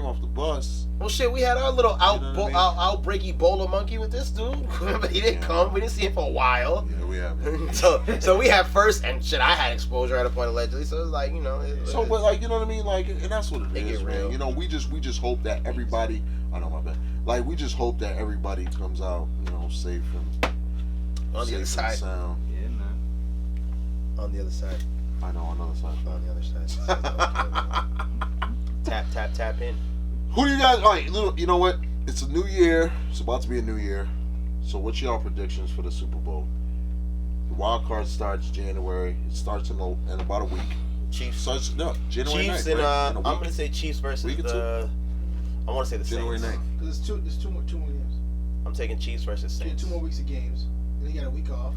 off the bus. Well, shit, we had our little outbreak Ebola monkey with this dude. He didn't come. We didn't see him for a while. Yeah, we have. so we had first, and shit, I had exposure at a point allegedly. So it's like, you know. But like, you know what I mean? Like, and that's what it is, man. You know, we just hope that everybody. I know my bad. Like, we just hope that everybody comes out, you know, safe and on the other side. Sound. Yeah, man. On the other side. I know, on the other side. On the other side. Tap in. Who do you guys? All right, you know what? It's a new year. It's about to be a new year. So, what's y'all predictions for the Super Bowl? The wild card starts January. It starts in about a week. Chiefs. So it's no January Chiefs 9th, and right? In a I'm week. gonna say Chiefs versus Week or the. I want to say the January Saints. 9th. Because there's two more games. I'm taking Chiefs versus You get Saints. 2 more weeks of games. And then you got a week off.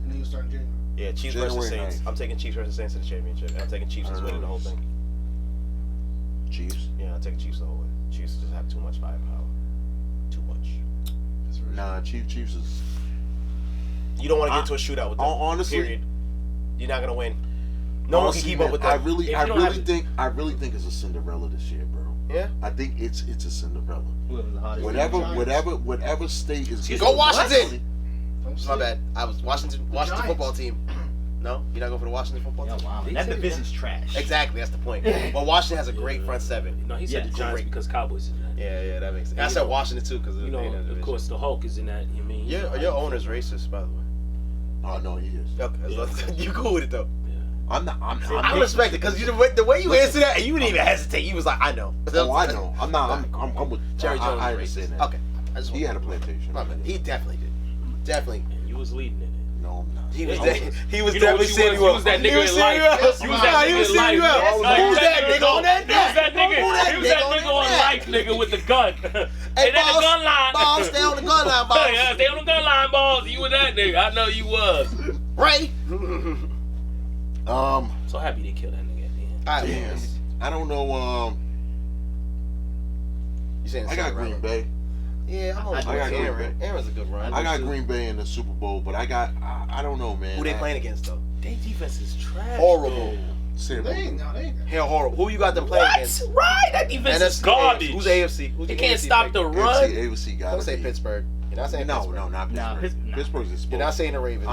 And then you'll start in January. Yeah, Chiefs versus January Saints. 9th. I'm taking Chiefs versus Saints in the championship. And I'm taking Chiefs as winning the whole thing. Chiefs. Yeah, I'm taking Chiefs the whole way. Chiefs just have too much firepower. Too much. Nah, Chiefs is. You don't want to get into a shootout with them. Honestly, period. You're not gonna win. No one can keep up with them. I really have think it's a Cinderella this year, bro. Yeah. I think it's a Cinderella. Whoever's the hottest. Whatever state is. Go Washington. Don't My say- bad. I was Washington Giants. football team. No, you're not going for the Washington football Yo, team. wow. That division's trash. Exactly, that's the point. Well, Washington has a great front seven. No, he said Yeah, the Giants great. because Cowboys is in that. Yeah, that makes sense. You I said know- Washington too because You know, of course, the Hulk is in that. You mean? Your owner's racist, by the way. Oh no, he is. Okay, you cool with it though. I'm not. I respect it because the way you answered that, and you didn't even hesitate. You was like, I know. Oh, I know. I'm not. I'm with Jerry Jones. I is understand racist. that. Okay, I just He want- had a plantation. My bad. He definitely did. Definitely. And you was leading in it. No, I'm not. He was. Yeah, He was You know what definitely you setting was? you You up. was that He nigga was in setting life. you up. You was that He was nigga in setting you life. up. Like, Who's that nigga on that He was that neck? nigga. Who that He was that nigga nigga on on that life, nigga, with the gun. Hey, And then the gun line. Balls, stay on the gun line, balls. Yeah, stay on the gun line, balls. You were that nigga. I know you was. Right? So happy they killed that nigga at the end. Damn. I don't know. You saying I got Cinderella? Green Bay. Yeah, I'm on I got board. Green Aaron. Bay. Aaron's a good run. I got Green Bay in the Super Bowl, but I don't know, man. Who they playing against though? Their defense is trash. Horrible. Sam, They ain't that. Hell, horrible. Who you got them playing What? against? Right? That defense is NFC. garbage. Who's AFC? Who's They the can't AFC stop the pick? run. AFC got Don't say Pittsburgh. You're not saying Pittsburgh. No, not Nah, Pittsburgh. Pittsburgh's exposed. You're not saying the Ravens.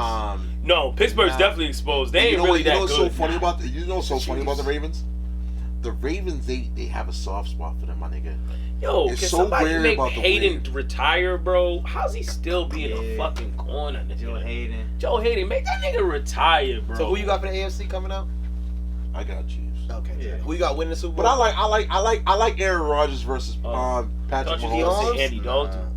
No, Pittsburgh's Nah. definitely exposed. They ain't you know really what, that you know what's good. so funny about the Ravens? The Ravens, they have a soft spot for them, my nigga. Yo, It's can so somebody weird make about the Hayden Ravens. retire, bro? How's he still being a Yeah. fucking corner? Nigga? Joe Hayden. Joe Hayden, make that nigga retire, bro. So who you got for the AFC coming out? I got Chiefs. Okay. Yeah. Who you got winning the Super Bowl? But I like Aaron Rodgers versus Patrick Thought you was gonna Mahomes. say Andy Dalton.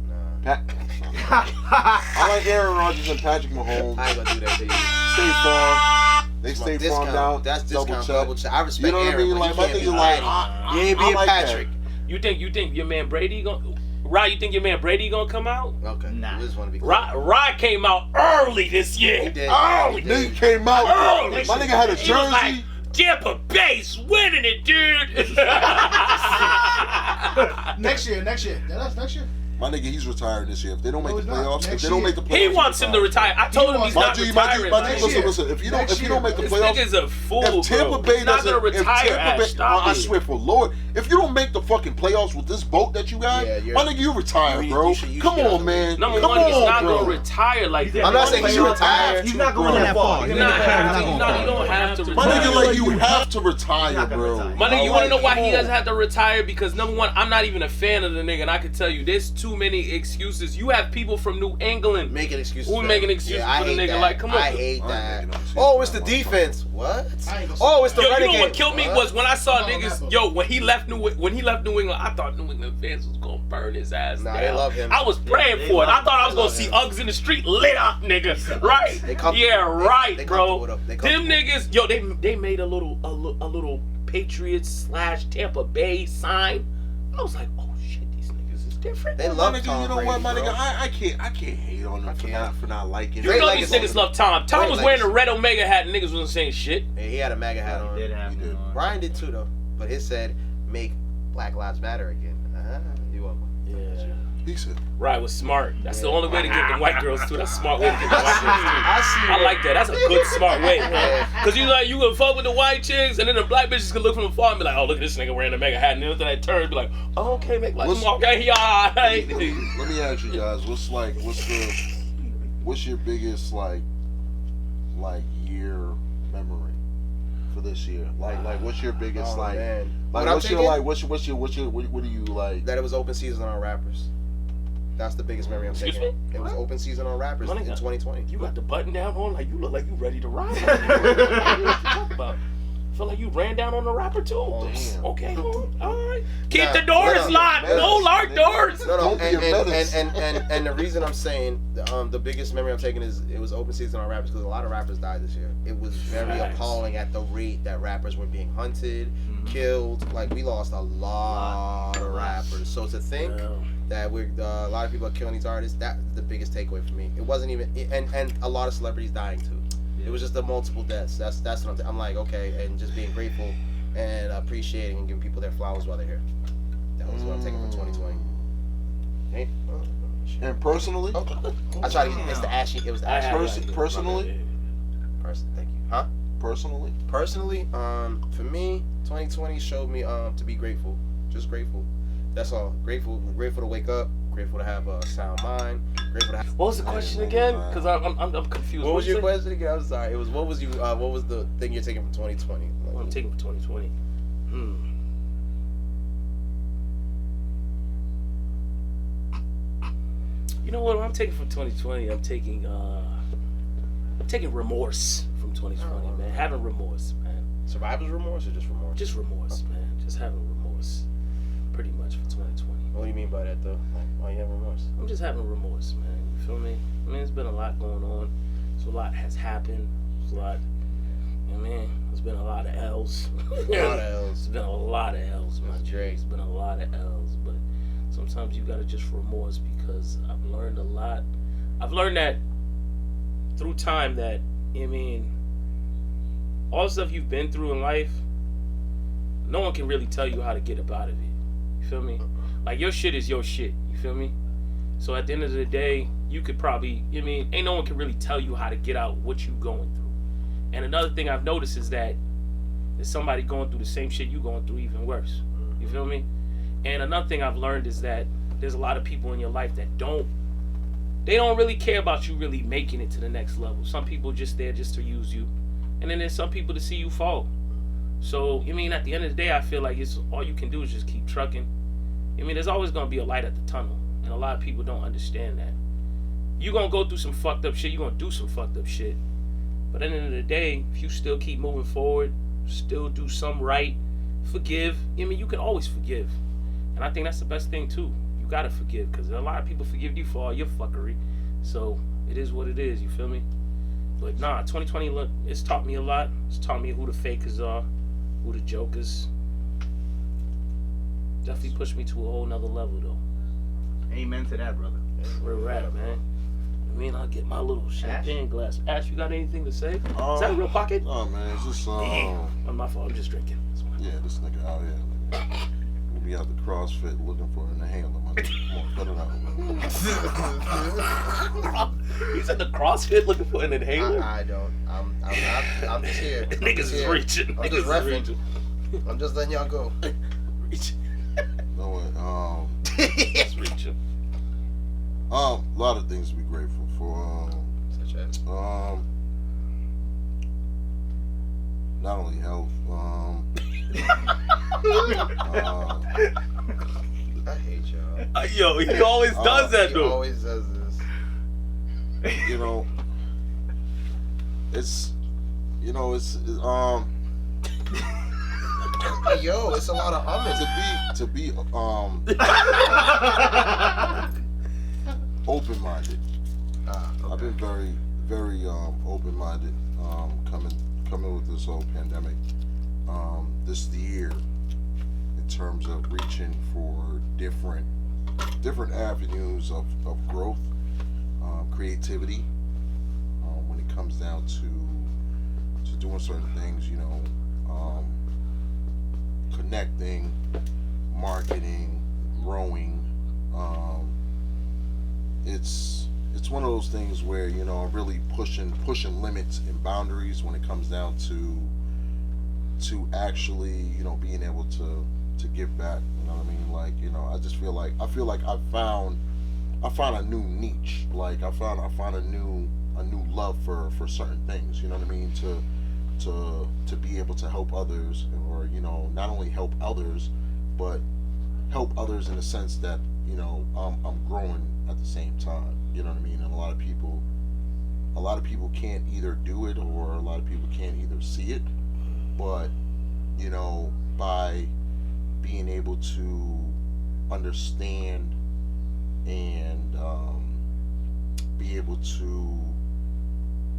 I like Aaron Rodgers and Patrick Mahomes. I ain't gonna do that to you. Stay farm. They stay farm Discount. down. That's discount. check. Double check. I respect You know what I Aaron, mean? but Like you my can't thing be is like, lying. You ain't being like Patrick. You think your man Brady gonna? Rod, you think your man Brady gonna come out? Okay. Nah. We just want to be clear. Rod came out early this year. He did. Early. He did. Nigga came out. Oh, my nigga had a He was like, jersey. Tampa Bay's winning it, dude. Next year. That's next year. My nigga, he's retiring this year. If they don't make No, the he's not. playoffs, if Next they don't year. make the playoffs, He wants him to retire. I told him he's My not G, retiring. Next year. listen. If you Next don't make the year. This playoffs, nigga's a fool, if Tampa bro. Bay He's not doesn't, gonna if retire. Tampa Bay, Stop I it. swear for Lord, if you don't make the fucking playoffs with this boat that you got, Yeah, my nigga, you retire, you bro. should Come get out on, the man. Number Come one, he's on, not bro. gonna retire like that. I'm not saying he should retire. He's not going that far. You He's not don't have to retire. My nigga, like you have to retire, not gonna bro. retire. My nigga, you wanna know why come he on. doesn't have to retire? Because number one, I'm not even a fan of the nigga, and I can tell you, there's too many excuses. You have people from New England Making excuses. who for making him. excuses I for the hate nigga. that. Like, come on. I hate I ain't that. making no excuses Oh, it's for the that defense. What? I ain't gonna Oh, it's the Yo, you renegade. know what killed me What? was when I saw Oh, niggas. never. Yo, when he left New England, I thought New England fans was gonna burn his ass Nah, down. they love him. I was praying they for it. I love thought him. I was gonna They see love Uggs in the street lit up, nigga. Right? They come- Yeah, right, they bro. comfortable with him. They Them comfortable. niggas, yo, they made a little Patriots / Tampa Bay sign. I was like, oh shit, these niggas is different. They My love nigga, Tom you know Brady, what, my bro. nigga, I can't hate on I them can't. for not liking You Great know legacy. these niggas love Tom. Tom Great was wearing a legacy. red Omega hat and niggas wasn't saying shit. Yeah, he had a MAGA hat on. He did have He did. one on. Ryan did too, though. But his said, make Black Lives Matter again. You welcome. He said, Right, was smart. That's the Yeah. only way to get the white girls too. That's a smart way to get the white girls too. I see. I like that. That's a good smart way. Yeah. Cause you can fuck with the white chicks, and then the black bitches can look from afar and be like, oh, look at this nigga wearing a mega hat, and then after that turn, be like, oh, okay, make like okay, he alright. let me ask you guys, what's your biggest like year memory for this year? Like what's your biggest Oh, man. like What I'm what's your thinking? like what do you like? That it was open season on rappers. That's the biggest memory I'm Excuse taking. me? It was open season on rappers My in nigga. 2020. You got the button down on, like you look like you ready to ride. What you talking about? Feel like you ran down on the rapper too. Damn. Okay, all right. Keep Nah, the doors no, locked. no, No locked doors. No, Don't be a menace. and the reason I'm saying the biggest memory I'm taking is it was open season on rappers because a lot of rappers died this year. It was very appalling at the rate that rappers were being hunted, killed. Like we lost a lot of rappers. So to think that we're a lot of people are killing these artists, that's the biggest takeaway for me. It wasn't even and a lot of celebrities dying too. It was just the multiple deaths. That's what I'm like, okay, and just being grateful and appreciating and giving people their flowers while they're here. That was what I'm taking from 2020. Hey, And personally, I tried to get it's the ashy. It was the ashy. personally, Thank you. Huh? personally, For me, 2020 showed me to be grateful. Just grateful. That's all. Grateful to wake up. Grateful to have a sound mind. Grateful to have. What was the question again? Because I'm confused. What was your you say? question again? I'm sorry. It was what was the thing you're taking from 2020? What I'm taking for 2020. You know what I'm taking from 2020? I'm taking remorse from 2020, man. Having remorse, man. Survivor's remorse or just remorse? Just remorse, man. Just having remorse, pretty much for 2020. What do you mean by that, though? Why you have remorse? I'm just having remorse, man. You feel me? I mean, it's been a lot going on. So a lot has happened. There's a lot. You know what I mean? There's been a lot of L's. A lot of L's. It's been a lot of L's, man. It's been a lot of L's, but sometimes you gotta just remorse because I've learned a lot. I've learned that through time that, I mean, all the stuff you've been through in life, no one can really tell you how to get up out of it. You feel me? Like, your shit is your shit. You feel me? So at the end of the day, you could probably, I mean, ain't no one can really tell you how to get out what you going through. And another thing I've noticed is that there's somebody going through the same shit you going through, even worse. You feel me? And another thing I've learned is that there's a lot of people in your life that don't really care about you really making it to the next level. Some people just there just to use you. And then there's some people to see you fall. So, I mean, at the end of the day, I feel like it's all you can do is just keep trucking. I mean, there's always going to be a light at the tunnel. And a lot of people don't understand that. You're going to go through some fucked up shit. You're going to do some fucked up shit. But at the end of the day, if you still keep moving forward, still do some right, forgive. I mean, you can always forgive. And I think that's the best thing, too. You got to forgive. Because a lot of people forgive you for all your fuckery. So, it is what it is. You feel me? But nah, 2020, look, it's taught me a lot. It's taught me who the fakers are, who the jokers. Definitely pushed me to a whole nother level, though. Amen to that, brother. Where we're at, man. I mean, I'll get my little champagne glass. Ash, you got anything to say? Is that a real pocket? Oh man, it's just Damn. Not my fault. I'm just drinking. yeah, this nigga out here. We'll be out the CrossFit looking for an inhaler, man. Come on, cut it out, man. He's at the CrossFit looking for an inhaler. I don't. I'm just here. Niggas is reaching. I'm just repping. I'm just letting y'all go. Reaching. No way. He's reaching. A lot of things to be grateful for. Such as? Not only health. I hate y'all. Yo, he always does that, He though. always does this. You know, it's Yo, it's a lot of humming. to be open-minded. Okay. I've been very, very open-minded coming with this whole pandemic. This year, in terms of reaching for different avenues of growth, creativity. When it comes down to doing certain things, you know, connecting, marketing, growing. It's one of those things where, you know, I'm really pushing limits and boundaries when it comes down to actually, you know, being able to give back. You know what I mean? Like, you know, I feel like I found a new niche. Like I found a new love for certain things. You know what I mean? To be able to help others, or, you know, not only help others, but help others in the sense that, you know, I'm growing at the same time. You know what I mean? And a lot of people can't either do it, or a lot of people can't either see it. But you know, by being able to understand and be able to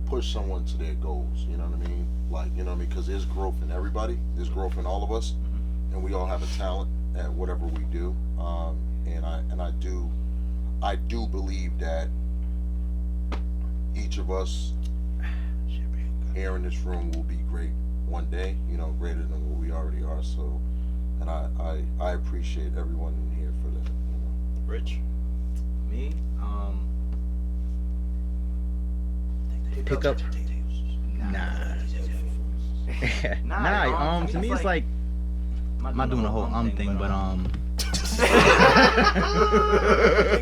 push someone to their goals, you know what I mean? Like, you know what I mean? Because there's growth in everybody, there's growth in all of us, and we all have a talent at whatever we do. And I do believe that each of us here in this room will be great one day, you know, greater than what we already are. So, and I appreciate everyone in here for that. You know. Rich. Me, Pick up. Nah. Nah. To me, it's like I'm not doing the whole thing, but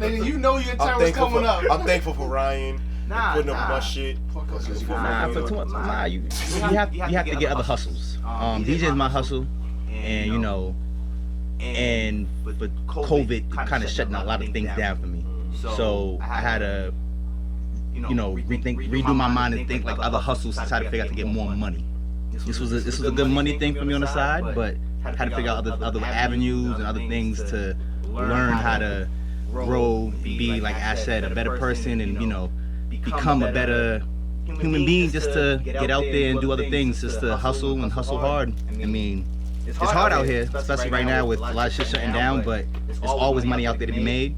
Nigga, you know your time was coming up. I'm thankful for Ryan. Putting up my shit. Fuck us. you have to get other hustles. DJ is my hustle, and you know, and but COVID kind of shutting a lot of things down for me. So I had to, you know, redo my mind and think like other hustles to try to figure out to get more money. This was a good money thing for me on the side, but had to figure out other avenues and other things to learn how to grow, be like I said, a better person, and you know, become a better human being, just to get out there and do other things, just to hustle and hustle hard. I mean, it's hard out here, especially right now with a lot of shit shutting down, but there's always money out there to be made.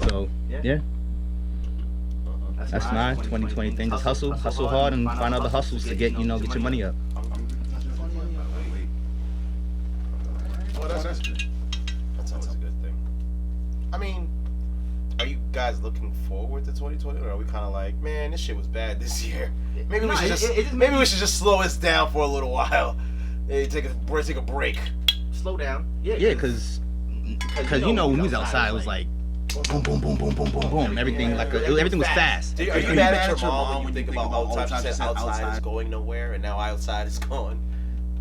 So yeah, that's my 2020 thing. Just hustle hard, and find other hustles to get your money up. Well, that's good. That's always a good thing. I mean, are you guys looking forward to 2020, or are we kind of like, man, this shit was bad this year? Maybe we should just slow us down for a little while. Hey, take a break. Slow down. Yeah, because you know when we was outside, it was like boom, boom, boom, boom, boom, boom, boom. Everything everything was fast. Are you mad at your mom when you think about all the time she said outside is going nowhere, and now outside is gone?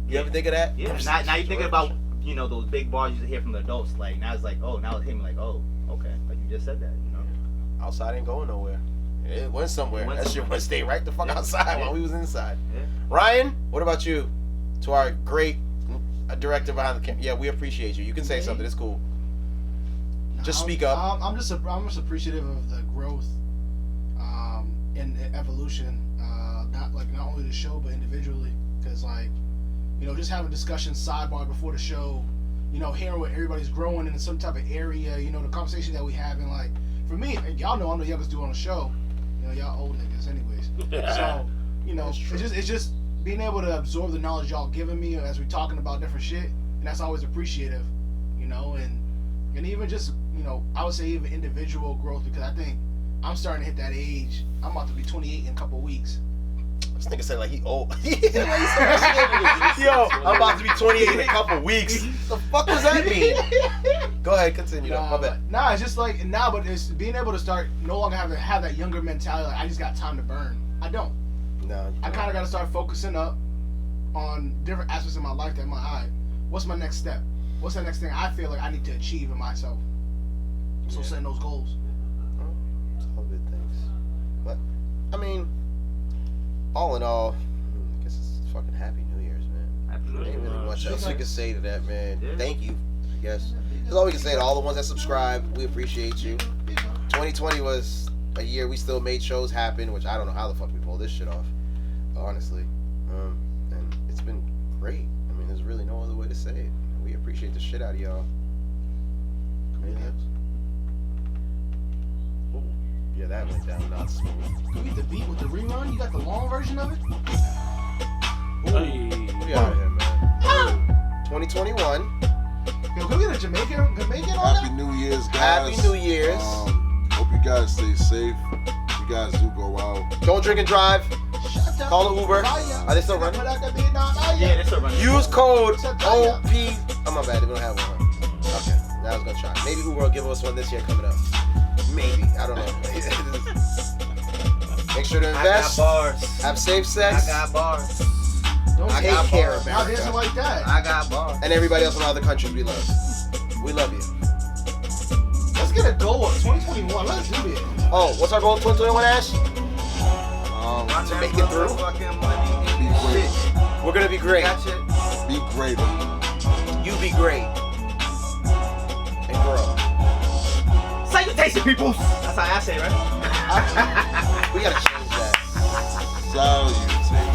You ever think of that? Yeah. Now you're thinking about, you know, those big bars you used to hear from the adults. Like now it's like, oh, now it's him. Like, oh, okay, like you just said that, you know. Outside ain't going nowhere. It went somewhere. That shit went stay right the fuck outside while we was inside. Yeah. Ryan, what about you? To our great director behind the camera. Yeah, we appreciate you. You can say something. It's cool. Just speak up. I'm just appreciative of the growth, and the evolution. Not only the show but individually, because like, you know, just having discussions sidebar before the show, you know, hearing what everybody's growing in some type of area, you know, the conversation that we having. Like for me, y'all know I'm the youngest dude on the show. You know, y'all old niggas, anyways. So you know, it's just being able to absorb the knowledge y'all giving me as we're talking about different shit, and that's always appreciative, you know, and even just, you know, I would say even individual growth, because I think I'm starting to hit that age. I'm about to be 28 in a couple of weeks. This nigga said like he old. Yo, I'm about to be 28 in a couple of weeks. The fuck does that mean? Go ahead, continue. My bad. It's just like but it's being able to start no longer having to have that younger mentality. Like I just got time to burn. I don't. No. I kind of got to start focusing up on different aspects of my life. That what's my next step? What's the next thing I feel like I need to achieve in myself? So setting those goals. It's all good things. But I mean, all in all, I guess it's fucking Happy New Year's, man. Happy New Year's. Ain't really much else we can say to that, man. Yeah. Thank you, I guess. That's all we can say to all the ones that subscribe. We appreciate you. 2020 was a year we still made shows happen, which I don't know how the fuck we pulled this shit off, honestly. And it's been great. I mean, there's really no other way to say it. We appreciate the shit out of y'all. Anything else? Ooh, yeah, that went down not smooth. Can we get the beat with the rerun? You got the long version of it? We out of here, man. 2021. Yo, can we get a Jamaican on Happy that? New Year's, guys. Happy New Year's. Hope you guys stay safe. You guys do go out. Don't drink and drive. Call an Uber. Are they still running? Yeah, they're still running. Use code OP. Oh, my bad. We don't have one. Okay. Now I was going to try. Maybe Uber will give us one this year coming up. Maybe. I don't know. Make sure to invest. I got bars. Have safe sex. I got bars. Don't Take take care of Now America. dancing like that. I got bars. And everybody else in other countries we love. We love you. Let's get a goal of 2021. Let's do this. Oh, what's our goal in 2021, Ash? Um, To make it through. be great. We're going to be great. Be Be greater. You be great. And grow. Salutation, peoples. That's how I say, right? We gotta change that. Salutation.